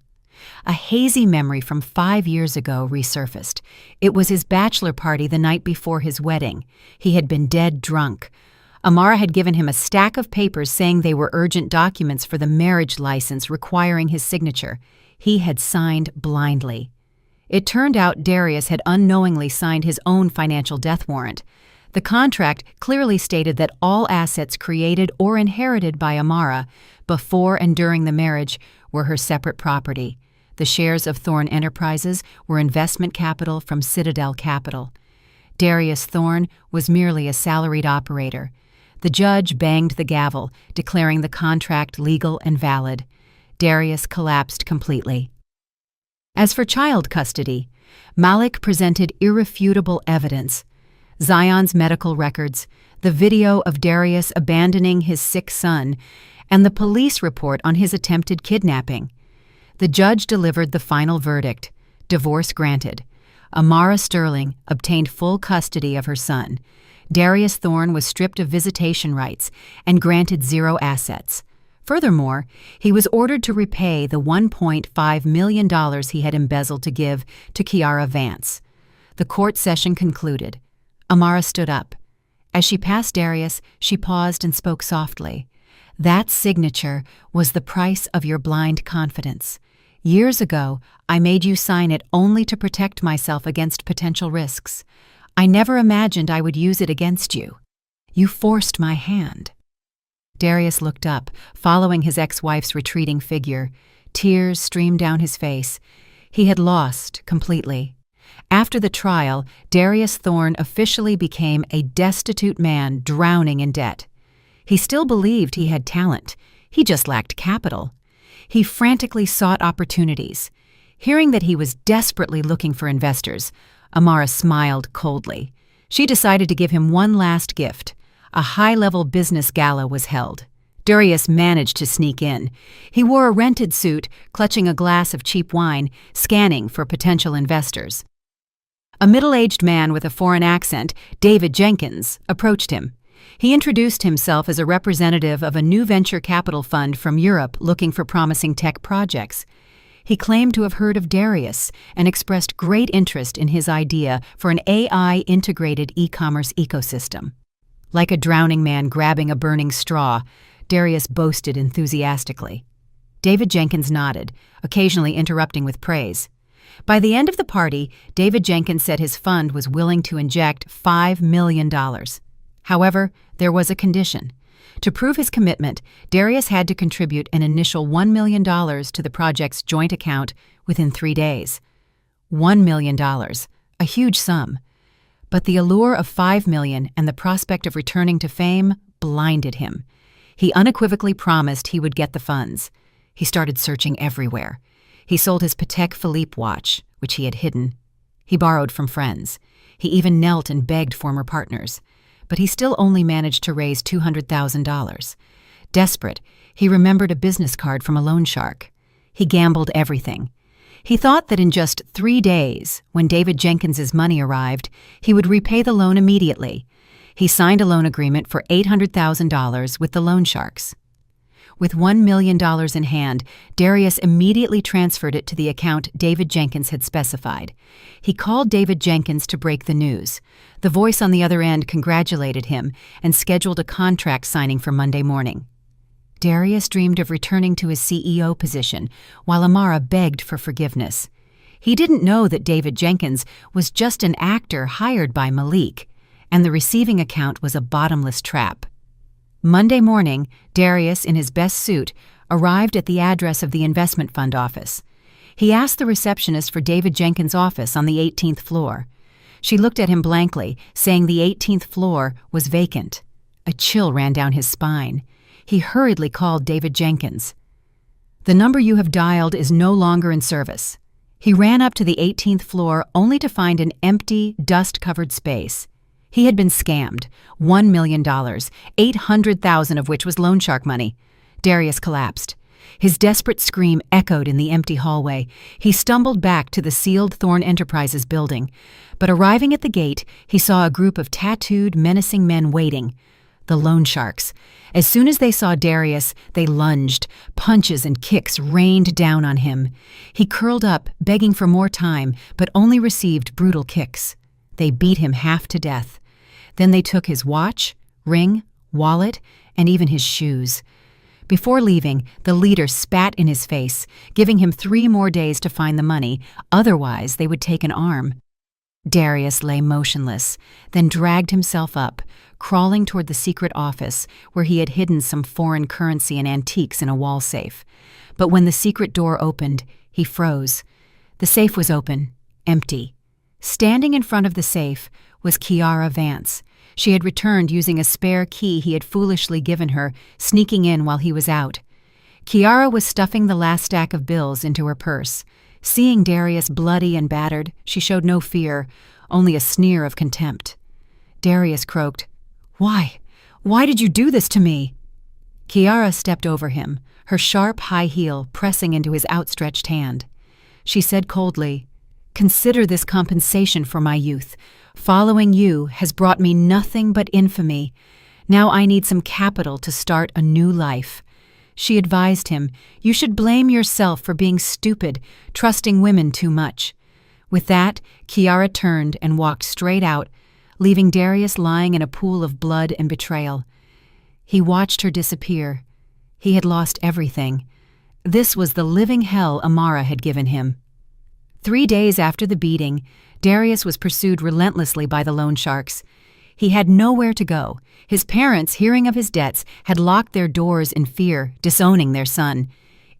A hazy memory from 5 years ago resurfaced. It was his bachelor party the night before his wedding. He had been dead drunk. Amara had given him a stack of papers saying they were urgent documents for the marriage license requiring his signature. He had signed blindly. It turned out Darius had unknowingly signed his own financial death warrant. The contract clearly stated that all assets created or inherited by Amara before and during the marriage were her separate property. The shares of Thorne Enterprises were investment capital from Citadel Capital. Darius Thorne was merely a salaried operator. The judge banged the gavel, declaring the contract legal and valid. Darius collapsed completely. As for child custody, Malik presented irrefutable evidence. Zion's medical records, the video of Darius abandoning his sick son, and the police report on his attempted kidnapping. The judge delivered the final verdict: divorce granted. Amara Sterling obtained full custody of her son. Darius Thorne was stripped of visitation rights and granted 0 assets. Furthermore, he was ordered to repay the $1.5 million he had embezzled to give to Kiara Vance. The court session concluded. Amara stood up. As she passed Darius, she paused and spoke softly. That signature was the price of your blind confidence. Years ago, I made you sign it only to protect myself against potential risks. I never imagined I would use it against you. You forced my hand." Darius looked up, following his ex-wife's retreating figure. Tears streamed down his face. He had lost completely. After the trial, Darius Thorne officially became a destitute man drowning in debt. He still believed he had talent. He just lacked capital. He frantically sought opportunities. Hearing that he was desperately looking for investors, Amara smiled coldly. She decided to give him one last gift. A high-level business gala was held. Darius managed to sneak in. He wore a rented suit, clutching a glass of cheap wine, scanning for potential investors. A middle-aged man with a foreign accent, David Jenkins, approached him. He introduced himself as a representative of a new venture capital fund from Europe looking for promising tech projects. He claimed to have heard of Darius and expressed great interest in his idea for an AI-integrated e-commerce ecosystem. Like a drowning man grabbing a burning straw, Darius boasted enthusiastically. David Jenkins nodded, occasionally interrupting with praise. By the end of the party, David Jenkins said his fund was willing to inject $5 million. However, there was a condition. To prove his commitment, Darius had to contribute an initial $1 million to the project's joint account within 3 days. $1 million, a huge sum. But the allure of $5 million and the prospect of returning to fame blinded him. He unequivocally promised he would get the funds. He started searching everywhere. He sold his Patek Philippe watch, which he had hidden. He borrowed from friends. He even knelt and begged former partners. But he still only managed to raise $200,000. Desperate, he remembered a business card from a loan shark. He gambled everything. He thought that in just 3 days, when David Jenkins's money arrived, he would repay the loan immediately. He signed a loan agreement for $800,000 with the loan sharks. With $1 million in hand, Darius immediately transferred it to the account David Jenkins had specified. He called David Jenkins to break the news. The voice on the other end congratulated him and scheduled a contract signing for Monday morning. Darius dreamed of returning to his CEO position, while Amara begged for forgiveness. He didn't know that David Jenkins was just an actor hired by Malik, and the receiving account was a bottomless trap. Monday morning, Darius, in his best suit, arrived at the address of the investment fund office. He asked the receptionist for David Jenkins' office on the 18th floor. She looked at him blankly, saying the 18th floor was vacant. A chill ran down his spine. He hurriedly called David Jenkins. "The number you have dialed is no longer in service." He ran up to the 18th floor only to find an empty, dust-covered space. He had been scammed. $1 million, $800,000 of which was loan shark money. Darius collapsed. His desperate scream echoed in the empty hallway. He stumbled back to the sealed Thorne Enterprises building. But arriving at the gate, he saw a group of tattooed, menacing men waiting. The loan sharks. As soon as they saw Darius, they lunged. Punches and kicks rained down on him. He curled up, begging for more time, but only received brutal kicks. They beat him half to death. Then they took his watch, ring, wallet, and even his shoes. Before leaving, the leader spat in his face, giving him 3 more days to find the money, otherwise they would take an arm. Darius lay motionless, then dragged himself up, crawling toward the secret office where he had hidden some foreign currency and antiques in a wall safe. But when the secret door opened, he froze. The safe was open, empty. Standing in front of the safe was Kiara Vance. She had returned using a spare key he had foolishly given her, sneaking in while he was out. Kiara was stuffing the last stack of bills into her purse. Seeing Darius bloody and battered, she showed no fear, only a sneer of contempt. Darius croaked, "Why? Why did you do this to me?" Kiara stepped over him, her sharp high heel pressing into his outstretched hand. She said coldly, "Consider this compensation for my youth. Following you has brought me nothing but infamy. Now I need some capital to start a new life." She advised him, "You should blame yourself for being stupid, trusting women too much." With that, Kiara turned and walked straight out, leaving Darius lying in a pool of blood and betrayal. He watched her disappear, He had lost everything. This was the living hell Amara had given him. 3 days after the beating, Darius was pursued relentlessly by the loan sharks. He had nowhere to go. His parents, hearing of his debts, had locked their doors in fear, disowning their son.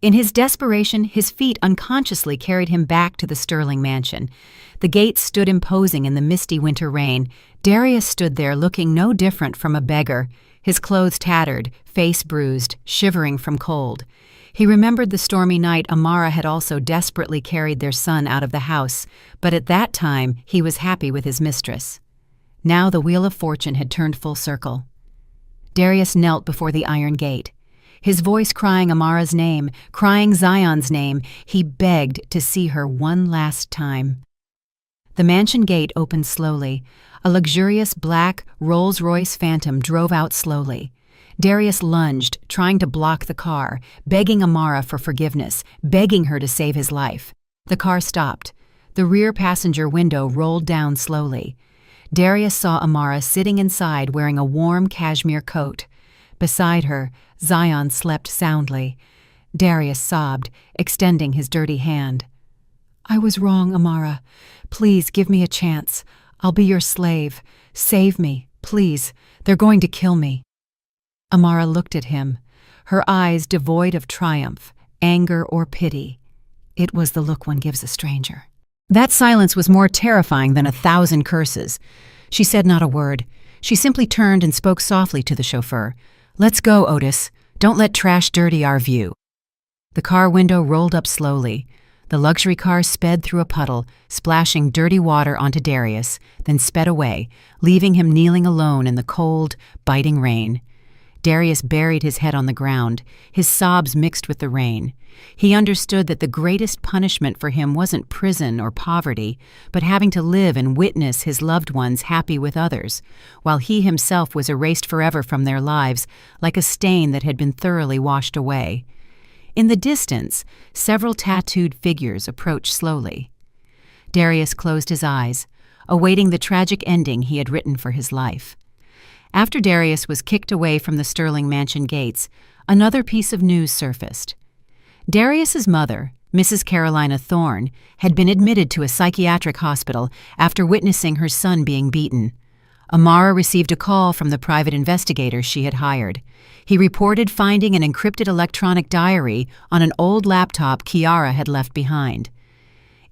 In his desperation, his feet unconsciously carried him back to the Sterling mansion. The gates stood imposing in the misty winter rain. Darius stood there looking no different from a beggar, his clothes tattered, face bruised, shivering from cold. He remembered the stormy night Amara had also desperately carried their son out of the house, but at that time he was happy with his mistress. Now the wheel of fortune had turned full circle. Darius knelt before the iron gate. His voice crying Amara's name, crying Zion's name, he begged to see her one last time. The mansion gate opened slowly. A luxurious black Rolls-Royce Phantom drove out slowly. Darius lunged, trying to block the car, begging Amara for forgiveness, begging her to save his life. The car stopped. The rear passenger window rolled down slowly. Darius saw Amara sitting inside wearing a warm cashmere coat. Beside her, Zion slept soundly. Darius sobbed, extending his dirty hand. "I was wrong, Amara. Please give me a chance. I'll be your slave. Save me, please. They're going to kill me." Amara looked at him, her eyes devoid of triumph, anger, or pity. It was the look one gives a stranger. That silence was more terrifying than 1,000 curses. She said not a word. She simply turned and spoke softly to the chauffeur. "Let's go, Otis. Don't let trash dirty our view." The car window rolled up slowly. The luxury car sped through a puddle, splashing dirty water onto Darius, then sped away, leaving him kneeling alone in the cold, biting rain. Darius buried his head on the ground, his sobs mixed with the rain. He understood that the greatest punishment for him wasn't prison or poverty, but having to live and witness his loved ones happy with others, while he himself was erased forever from their lives like a stain that had been thoroughly washed away. In the distance, several tattooed figures approached slowly. Darius closed his eyes, awaiting the tragic ending he had written for his life. After Darius was kicked away from the Sterling mansion gates, another piece of news surfaced. Darius's mother, Mrs. Carolina Thorne, had been admitted to a psychiatric hospital after witnessing her son being beaten. Amara received a call from the private investigator she had hired. He reported finding an encrypted electronic diary on an old laptop Kiara had left behind.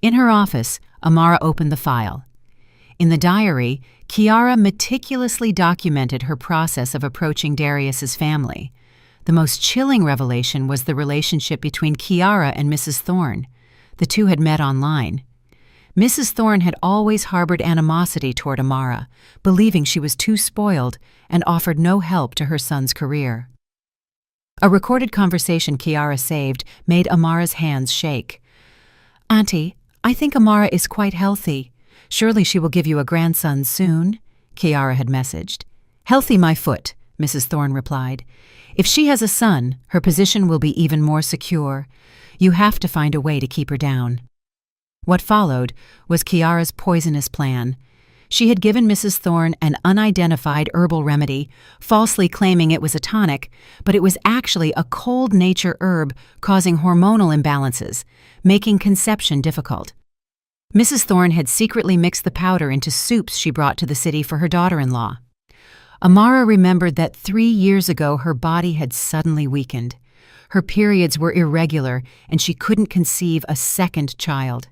In her office, Amara opened the file. In the diary, Kiara meticulously documented her process of approaching Darius's family. The most chilling revelation was the relationship between Kiara and Mrs. Thorne. The two had met online. Mrs. Thorne had always harbored animosity toward Amara, believing she was too spoiled and offered no help to her son's career. A recorded conversation Kiara saved made Amara's hands shake. "Auntie, I think Amara is quite healthy. Surely she will give you a grandson soon," Kiara had messaged. "Healthy, my foot," Mrs. Thorne replied. "If she has a son, her position will be even more secure. You have to find a way to keep her down." What followed was Kiara's poisonous plan. She had given Mrs. Thorne an unidentified herbal remedy, falsely claiming it was a tonic, but it was actually a cold nature herb causing hormonal imbalances, making conception difficult. Mrs. Thorne had secretly mixed the powder into soups she brought to the city for her daughter-in-law. Amara remembered that 3 years ago her body had suddenly weakened. Her periods were irregular, and she couldn't conceive a second child.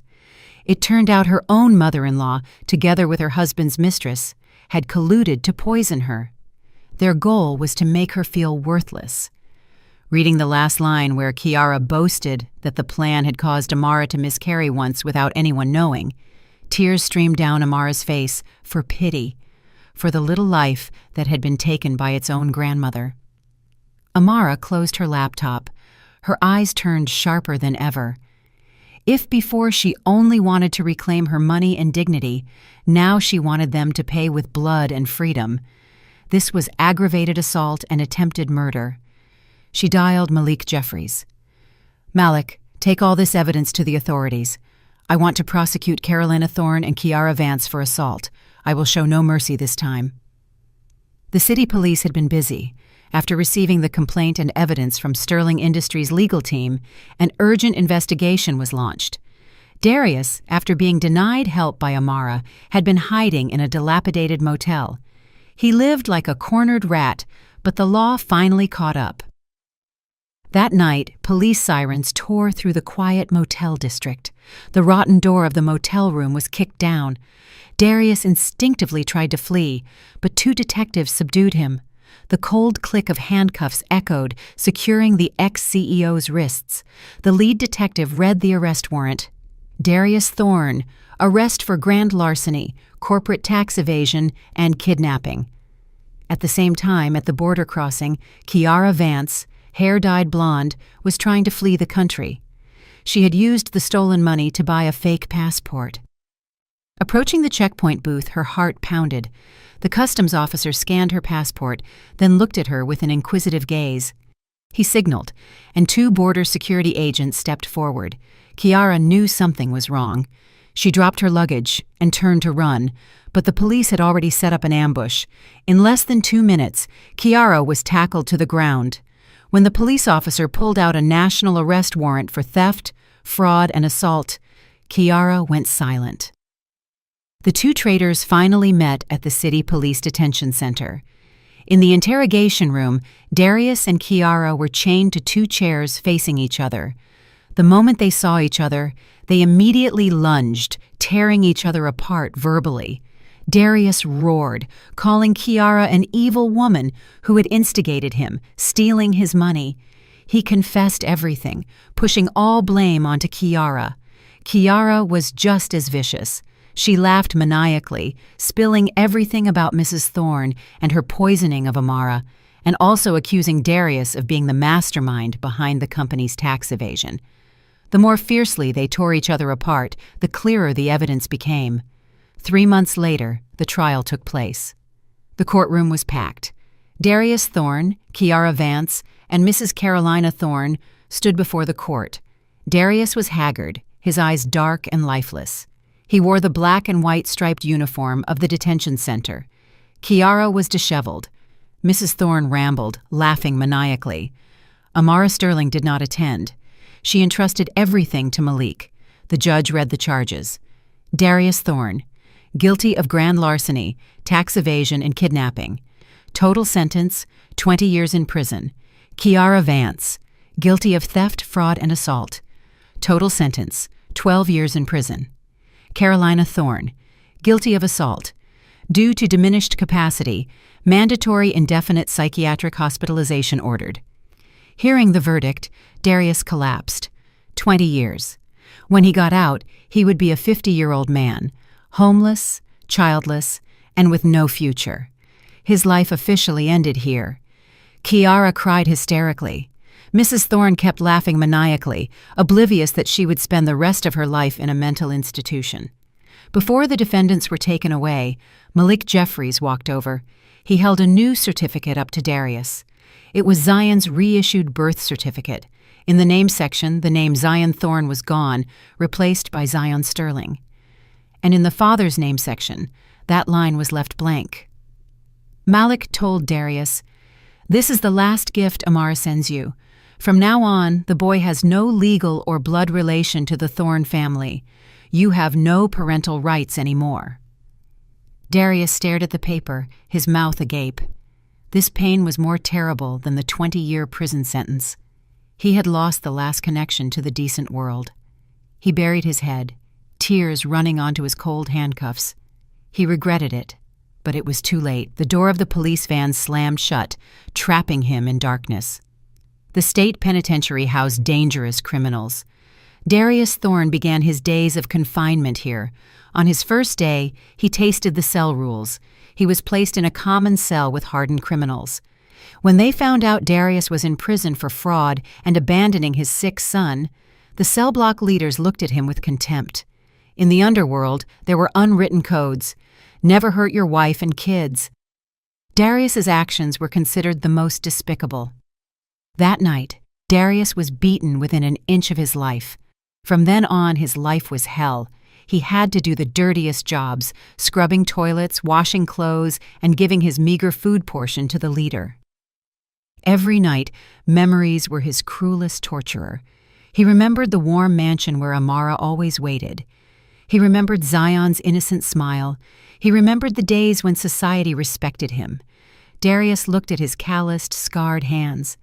It turned out her own mother-in-law, together with her husband's mistress, had colluded to poison her. Their goal was to make her feel worthless. Reading the last line where Kiara boasted that the plan had caused Amara to miscarry once without anyone knowing, tears streamed down Amara's face for pity, for the little life that had been taken by its own grandmother. Amara closed her laptop, her eyes turned sharper than ever. If before she only wanted to reclaim her money and dignity, now she wanted them to pay with blood and freedom. This was aggravated assault and attempted murder. She dialed Malik Jeffries. "Malik, take all this evidence to the authorities. I want to prosecute Carolina Thorne and Kiara Vance for assault. I will show no mercy this time." The city police had been busy. After receiving the complaint and evidence from Sterling Industries' legal team, an urgent investigation was launched. Darius, after being denied help by Amara, had been hiding in a dilapidated motel. He lived like a cornered rat, but the law finally caught up. That night, police sirens tore through the quiet motel district. The rotten door of the motel room was kicked down. Darius instinctively tried to flee, but two detectives subdued him. The cold click of handcuffs echoed, securing the ex-CEO's wrists. The lead detective read the arrest warrant. Darius Thorne, arrest for grand larceny, corporate tax evasion, and kidnapping. At the same time, at the border crossing, Kiara Vance, hair dyed blonde, was trying to flee the country. She had used the stolen money to buy a fake passport. Approaching the checkpoint booth, her heart pounded. The customs officer scanned her passport, then looked at her with an inquisitive gaze. He signaled, and two border security agents stepped forward. Kiara knew something was wrong. She dropped her luggage and turned to run, but the police had already set up an ambush. In less than 2 minutes, Kiara was tackled to the ground. When the police officer pulled out a national arrest warrant for theft, fraud, and assault, Kiara went silent. The two traitors finally met at the city police detention center. In the interrogation room, Darius and Kiara were chained to 2 chairs facing each other. The moment they saw each other, they immediately lunged, tearing each other apart verbally. Darius roared, calling Kiara an evil woman who had instigated him, stealing his money. He confessed everything, pushing all blame onto Kiara. Kiara was just as vicious. She laughed maniacally, spilling everything about Mrs. Thorne and her poisoning of Amara, and also accusing Darius of being the mastermind behind the company's tax evasion. The more fiercely they tore each other apart, the clearer the evidence became. 3 months later, the trial took place. The courtroom was packed. Darius Thorne, Kiara Vance, and Mrs. Carolina Thorne stood before the court. Darius was haggard, his eyes dark and lifeless. He wore the black and white striped uniform of the detention center. Kiara was disheveled. Mrs. Thorne rambled, laughing maniacally. Amara Sterling did not attend. She entrusted everything to Malik. The judge read the charges. Darius Thorne, guilty of grand larceny, tax evasion, and kidnapping. Total sentence, 20 years in prison. Kiara Vance, guilty of theft, fraud, and assault. Total sentence, 12 years in prison. Carolina Thorne, guilty of assault. Due to diminished capacity, mandatory indefinite psychiatric hospitalization ordered. Hearing the verdict, Darius collapsed. 20 years. When he got out, he would be a 50-year-old man, homeless, childless, and with no future. His life officially ended here. Kiara cried hysterically. Mrs. Thorne kept laughing maniacally, oblivious that she would spend the rest of her life in a mental institution. Before the defendants were taken away, Malik Jeffries walked over. He held a new certificate up to Darius. It was Zion's reissued birth certificate. In the name section, the name Zion Thorne was gone, replaced by Zion Sterling. And in the father's name section, that line was left blank. Malik told Darius, "This is the last gift Amara sends you. From now on, the boy has no legal or blood relation to the Thorne family. You have no parental rights anymore." Darius stared at the paper, his mouth agape. This pain was more terrible than the 20-year prison sentence. He had lost the last connection to the decent world. He buried his head, tears running onto his cold handcuffs. He regretted it, but it was too late. The door of the police van slammed shut, trapping him in darkness. The state penitentiary housed dangerous criminals. Darius Thorne began his days of confinement here. On his first day, he tasted the cell rules. He was placed in a common cell with hardened criminals. When they found out Darius was in prison for fraud and abandoning his sick son, the cell block leaders looked at him with contempt. In the underworld, there were unwritten codes. Never hurt your wife and kids. Darius's actions were considered the most despicable. That night, Darius was beaten within an inch of his life. From then on, his life was hell. He had to do the dirtiest jobs, scrubbing toilets, washing clothes, and giving his meager food portion to the leader. Every night, memories were his cruelest torturer. He remembered the warm mansion where Amara always waited. He remembered Zion's innocent smile. He remembered the days when society respected him. Darius looked at his calloused, scarred hands.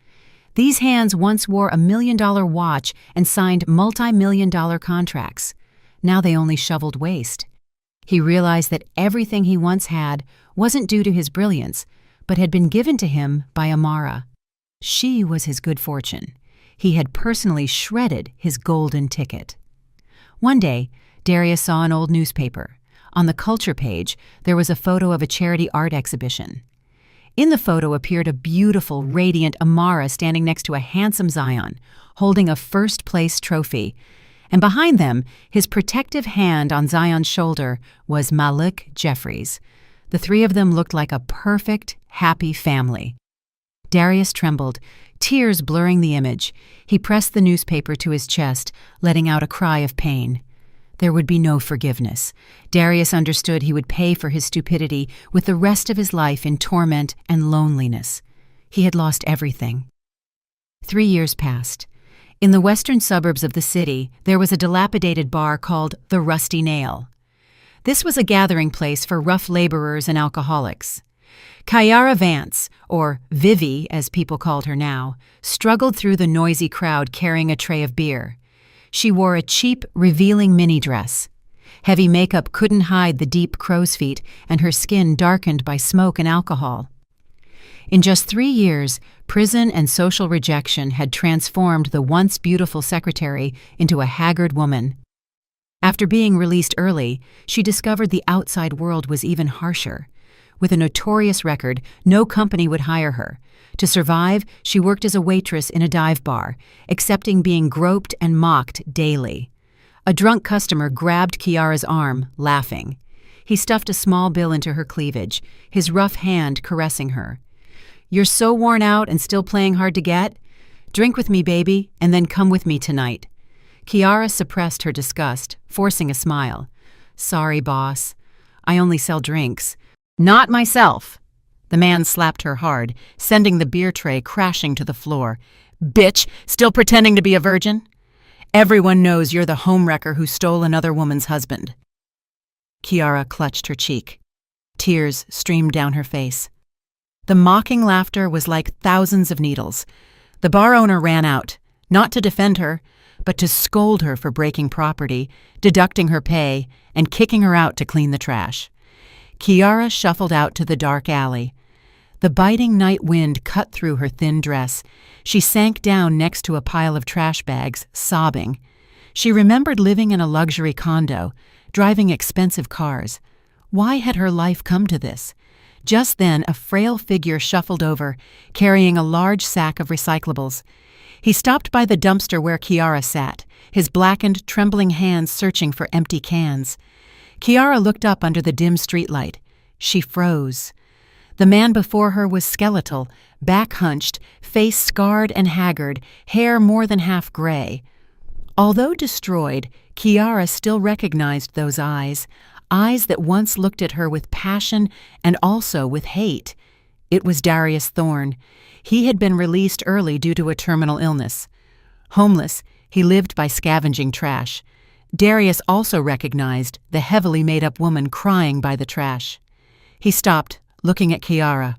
These hands once wore a $1 million watch and signed multi-million-dollar contracts. Now they only shoveled waste. He realized that everything he once had wasn't due to his brilliance, but had been given to him by Amara. She was his good fortune. He had personally shredded his golden ticket. One day, Darius saw an old newspaper. On the culture page, there was a photo of a charity art exhibition. In the photo appeared a beautiful, radiant Amara standing next to a handsome Zion, holding a first-place trophy. And behind them, his protective hand on Zion's shoulder, was Malik Jeffries. The three of them looked like a perfect, happy family. Darius trembled, tears blurring the image. He pressed the newspaper to his chest, letting out a cry of pain. There would be no forgiveness. Darius understood he would pay for his stupidity with the rest of his life in torment and loneliness. He had lost everything. 3 years passed. In the western suburbs of the city, there was a dilapidated bar called the Rusty Nail. This was a gathering place for rough laborers and alcoholics. Kiara Vance, or Vivi as people called her now, struggled through the noisy crowd carrying a tray of beer. She wore a cheap, revealing mini dress. Heavy makeup couldn't hide the deep crow's feet, and her skin darkened by smoke and alcohol. In just 3 years, prison and social rejection had transformed the once beautiful secretary into a haggard woman. After being released early, she discovered the outside world was even harsher. With a notorious record, no company would hire her. To survive, she worked as a waitress in a dive bar, accepting being groped and mocked daily. A drunk customer grabbed Kiara's arm, laughing. He stuffed a small bill into her cleavage, his rough hand caressing her. "You're so worn out and still playing hard to get? Drink with me, baby, and then come with me tonight." Kiara suppressed her disgust, forcing a smile. "Sorry, boss. I only sell drinks." "Not myself." The man slapped her hard, sending the beer tray crashing to the floor. "Bitch, still pretending to be a virgin? Everyone knows you're the homewrecker who stole another woman's husband." Kiara clutched her cheek. Tears streamed down her face. The mocking laughter was like thousands of needles. The bar owner ran out, not to defend her, but to scold her for breaking property, deducting her pay, and kicking her out to clean the trash. Kiara shuffled out to the dark alley. The biting night wind cut through her thin dress. She sank down next to a pile of trash bags, sobbing. She remembered living in a luxury condo, driving expensive cars. Why had her life come to this? Just then, a frail figure shuffled over, carrying a large sack of recyclables. He stopped by the dumpster where Kiara sat, his blackened, trembling hands searching for empty cans. Kiara looked up under the dim streetlight. She froze. The man before her was skeletal, back hunched, face scarred and haggard, hair more than half gray. Although destroyed, Kiara still recognized those eyes that once looked at her with passion and also with hate. It was Darius Thorne. He had been released early due to a terminal illness. Homeless, he lived by scavenging trash. Darius also recognized the heavily made-up woman crying by the trash. He stopped, looking at Kiara.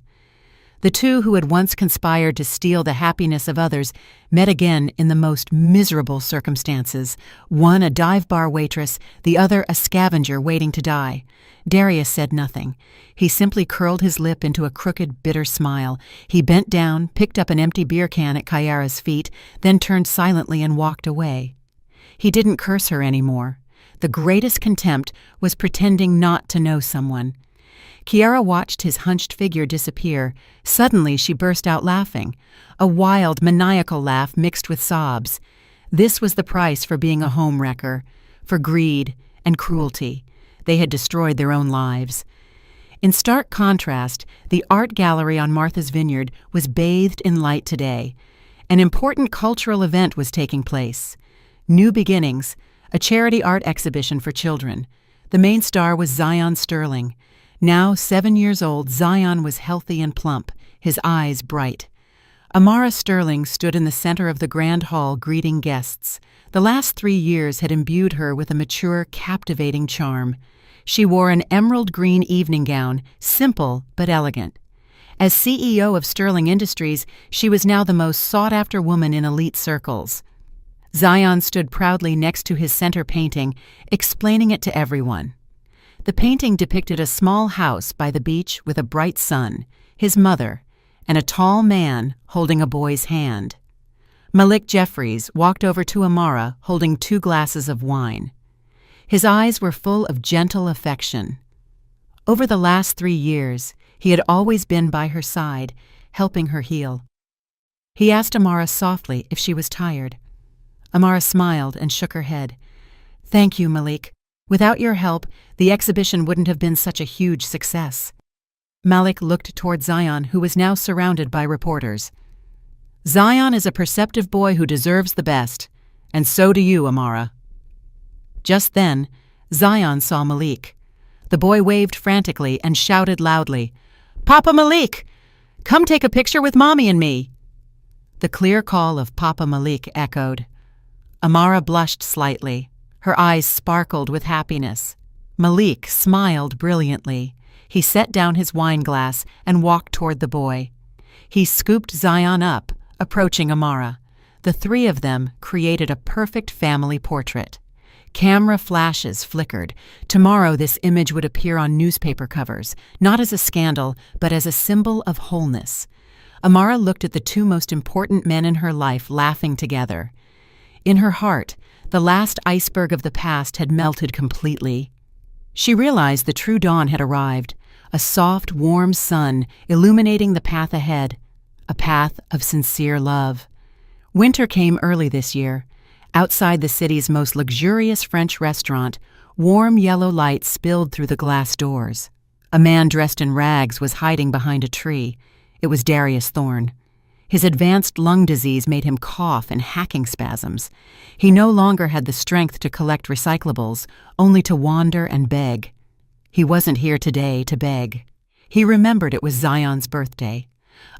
The two who had once conspired to steal the happiness of others met again in the most miserable circumstances, one a dive bar waitress, the other a scavenger waiting to die. Darius said nothing. He simply curled his lip into a crooked, bitter smile. He bent down, picked up an empty beer can at Kiara's feet, then turned silently and walked away. He didn't curse her anymore. The greatest contempt was pretending not to know someone. Kiara watched his hunched figure disappear. Suddenly she burst out laughing, a wild, maniacal laugh mixed with sobs. This was the price for being a home wrecker, for greed and cruelty. They had destroyed their own lives. In stark contrast, the art gallery on Martha's Vineyard was bathed in light today. An important cultural event was taking place. New Beginnings, a charity art exhibition for children. The main star was Zion Sterling. Now 7 years old, Zion was healthy and plump, his eyes bright. Amara Sterling stood in the center of the grand hall greeting guests. The last 3 years had imbued her with a mature, captivating charm. She wore an emerald green evening gown, simple but elegant. As CEO of Sterling Industries, she was now the most sought-after woman in elite circles. Zion stood proudly next to his center painting, explaining it to everyone. The painting depicted a small house by the beach with a bright sun, his mother, and a tall man holding a boy's hand. Malik Jeffries walked over to Amara holding 2 glasses of wine. His eyes were full of gentle affection. Over the last 3 years, he had always been by her side, helping her heal. He asked Amara softly if she was tired. Amara smiled and shook her head. "Thank you, Malik. Without your help, the exhibition wouldn't have been such a huge success." Malik looked toward Zion, who was now surrounded by reporters. "Zion is a perceptive boy who deserves the best, and so do you, Amara." Just then, Zion saw Malik. The boy waved frantically and shouted loudly, "Papa Malik! Come take a picture with Mommy and me!" The clear call of Papa Malik echoed. Amara blushed slightly. Her eyes sparkled with happiness. Malik smiled brilliantly. He set down his wine glass and walked toward the boy. He scooped Zion up, approaching Amara. The 3 of them created a perfect family portrait. Camera flashes flickered. Tomorrow this image would appear on newspaper covers, not as a scandal, but as a symbol of wholeness. Amara looked at the 2 most important men in her life laughing together. In her heart, the last iceberg of the past had melted completely. She realized the true dawn had arrived, a soft, warm sun illuminating the path ahead, a path of sincere love. Winter came early this year. Outside the city's most luxurious French restaurant, warm yellow light spilled through the glass doors. A man dressed in rags was hiding behind a tree. It was Darius Thorne. His advanced lung disease made him cough in hacking spasms. He no longer had the strength to collect recyclables, only to wander and beg. He wasn't here today to beg. He remembered it was Zion's birthday.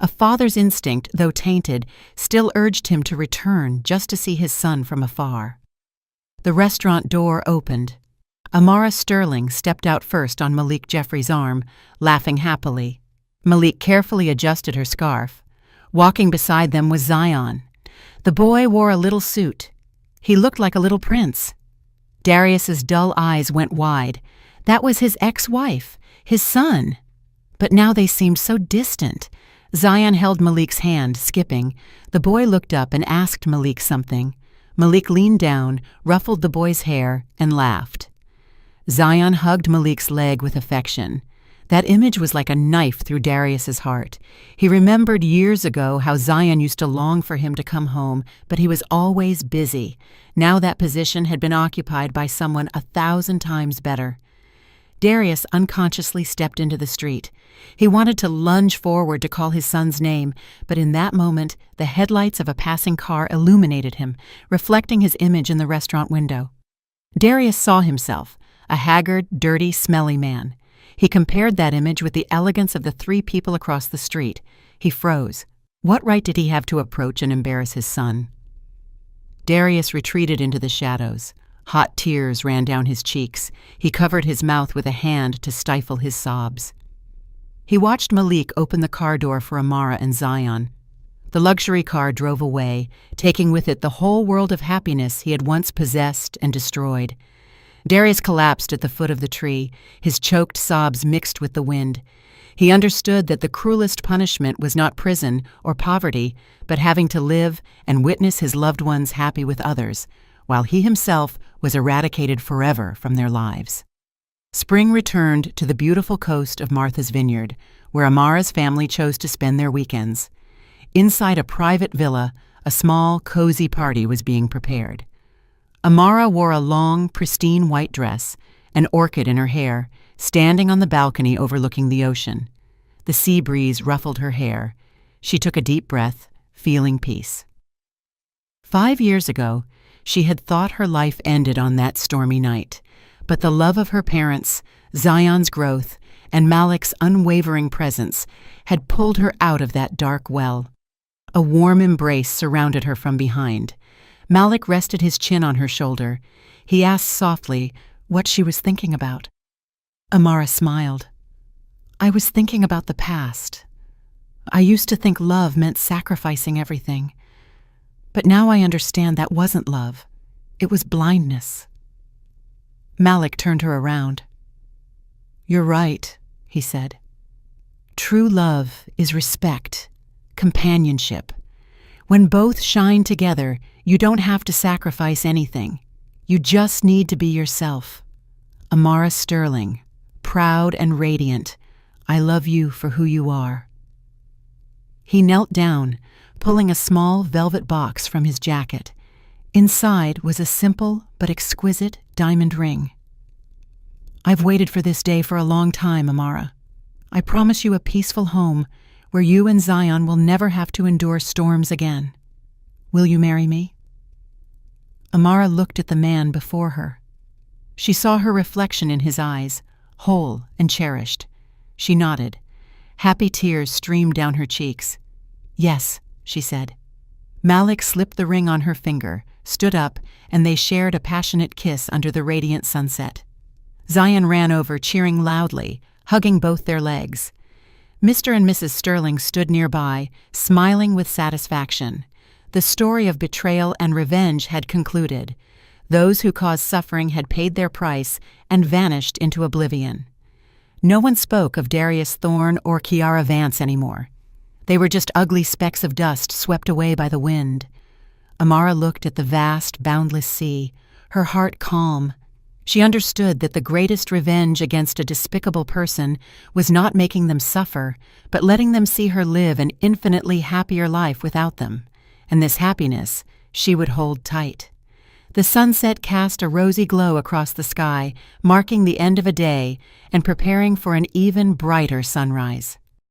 A father's instinct, though tainted, still urged him to return just to see his son from afar. The restaurant door opened. Amara Sterling stepped out first on Malik Jeffries' arm, laughing happily. Malik carefully adjusted her scarf. Walking beside them was Zion. The boy wore a little suit. He looked like a little prince. Darius's dull eyes went wide. That was his ex-wife, his son. But now they seemed so distant. Zion held Malik's hand, skipping. The boy looked up and asked Malik something. Malik leaned down, ruffled the boy's hair, and laughed. Zion hugged Malik's leg with affection. That image was like a knife through Darius's heart. He remembered years ago how Zion used to long for him to come home, but he was always busy. Now that position had been occupied by someone 1,000 times better. Darius unconsciously stepped into the street. He wanted to lunge forward to call his son's name, but in that moment, the headlights of a passing car illuminated him, reflecting his image in the restaurant window. Darius saw himself, a haggard, dirty, smelly man. He compared that image with the elegance of the 3 people across the street. He froze. What right did he have to approach and embarrass his son? Darius retreated into the shadows. Hot tears ran down his cheeks. He covered his mouth with a hand to stifle his sobs. He watched Malik open the car door for Amara and Zion. The luxury car drove away, taking with it the whole world of happiness he had once possessed and destroyed. Darius collapsed at the foot of the tree, his choked sobs mixed with the wind. He understood that the cruelest punishment was not prison or poverty, but having to live and witness his loved ones happy with others, while he himself was eradicated forever from their lives. Spring returned to the beautiful coast of Martha's Vineyard, where Amara's family chose to spend their weekends. Inside a private villa, a small, cozy party was being prepared. Amara wore a long, pristine white dress, an orchid in her hair, standing on the balcony overlooking the ocean. The sea breeze ruffled her hair. She took a deep breath, feeling peace. 5 years ago, she had thought her life ended on that stormy night, but the love of her parents, Zion's growth, and Malik's unwavering presence had pulled her out of that dark well. A warm embrace surrounded her from behind. Malik rested his chin on her shoulder. He asked softly what she was thinking about. Amara smiled. I was thinking about the past. I used to think love meant sacrificing everything. But now I understand that wasn't love. It was blindness. Malik turned her around. You're right, he said. True love is respect, companionship. When both shine together, you don't have to sacrifice anything. You just need to be yourself. Amara Sterling, proud and radiant, I love you for who you are. He knelt down, pulling a small velvet box from his jacket. Inside was a simple but exquisite diamond ring. I've waited for this day for a long time, Amara. I promise you a peaceful home where you and Zion will never have to endure storms again. Will you marry me? Amara looked at the man before her. She saw her reflection in his eyes, whole and cherished. She nodded. Happy tears streamed down her cheeks. Yes, she said. Malik slipped the ring on her finger, stood up, and they shared a passionate kiss under the radiant sunset. Zion ran over, cheering loudly, hugging both their legs. Mr. and Mrs. Sterling stood nearby, smiling with satisfaction. The story of betrayal and revenge had concluded. Those who caused suffering had paid their price and vanished into oblivion. No one spoke of Darius Thorne or Kiara Vance anymore. They were just ugly specks of dust swept away by the wind. Amara looked at the vast, boundless sea, her heart calm. She understood that the greatest revenge against a despicable person was not making them suffer, but letting them see her live an infinitely happier life without them. And this happiness she would hold tight. The sunset cast a rosy glow across the sky, marking the end of a day and preparing for an even brighter sunrise.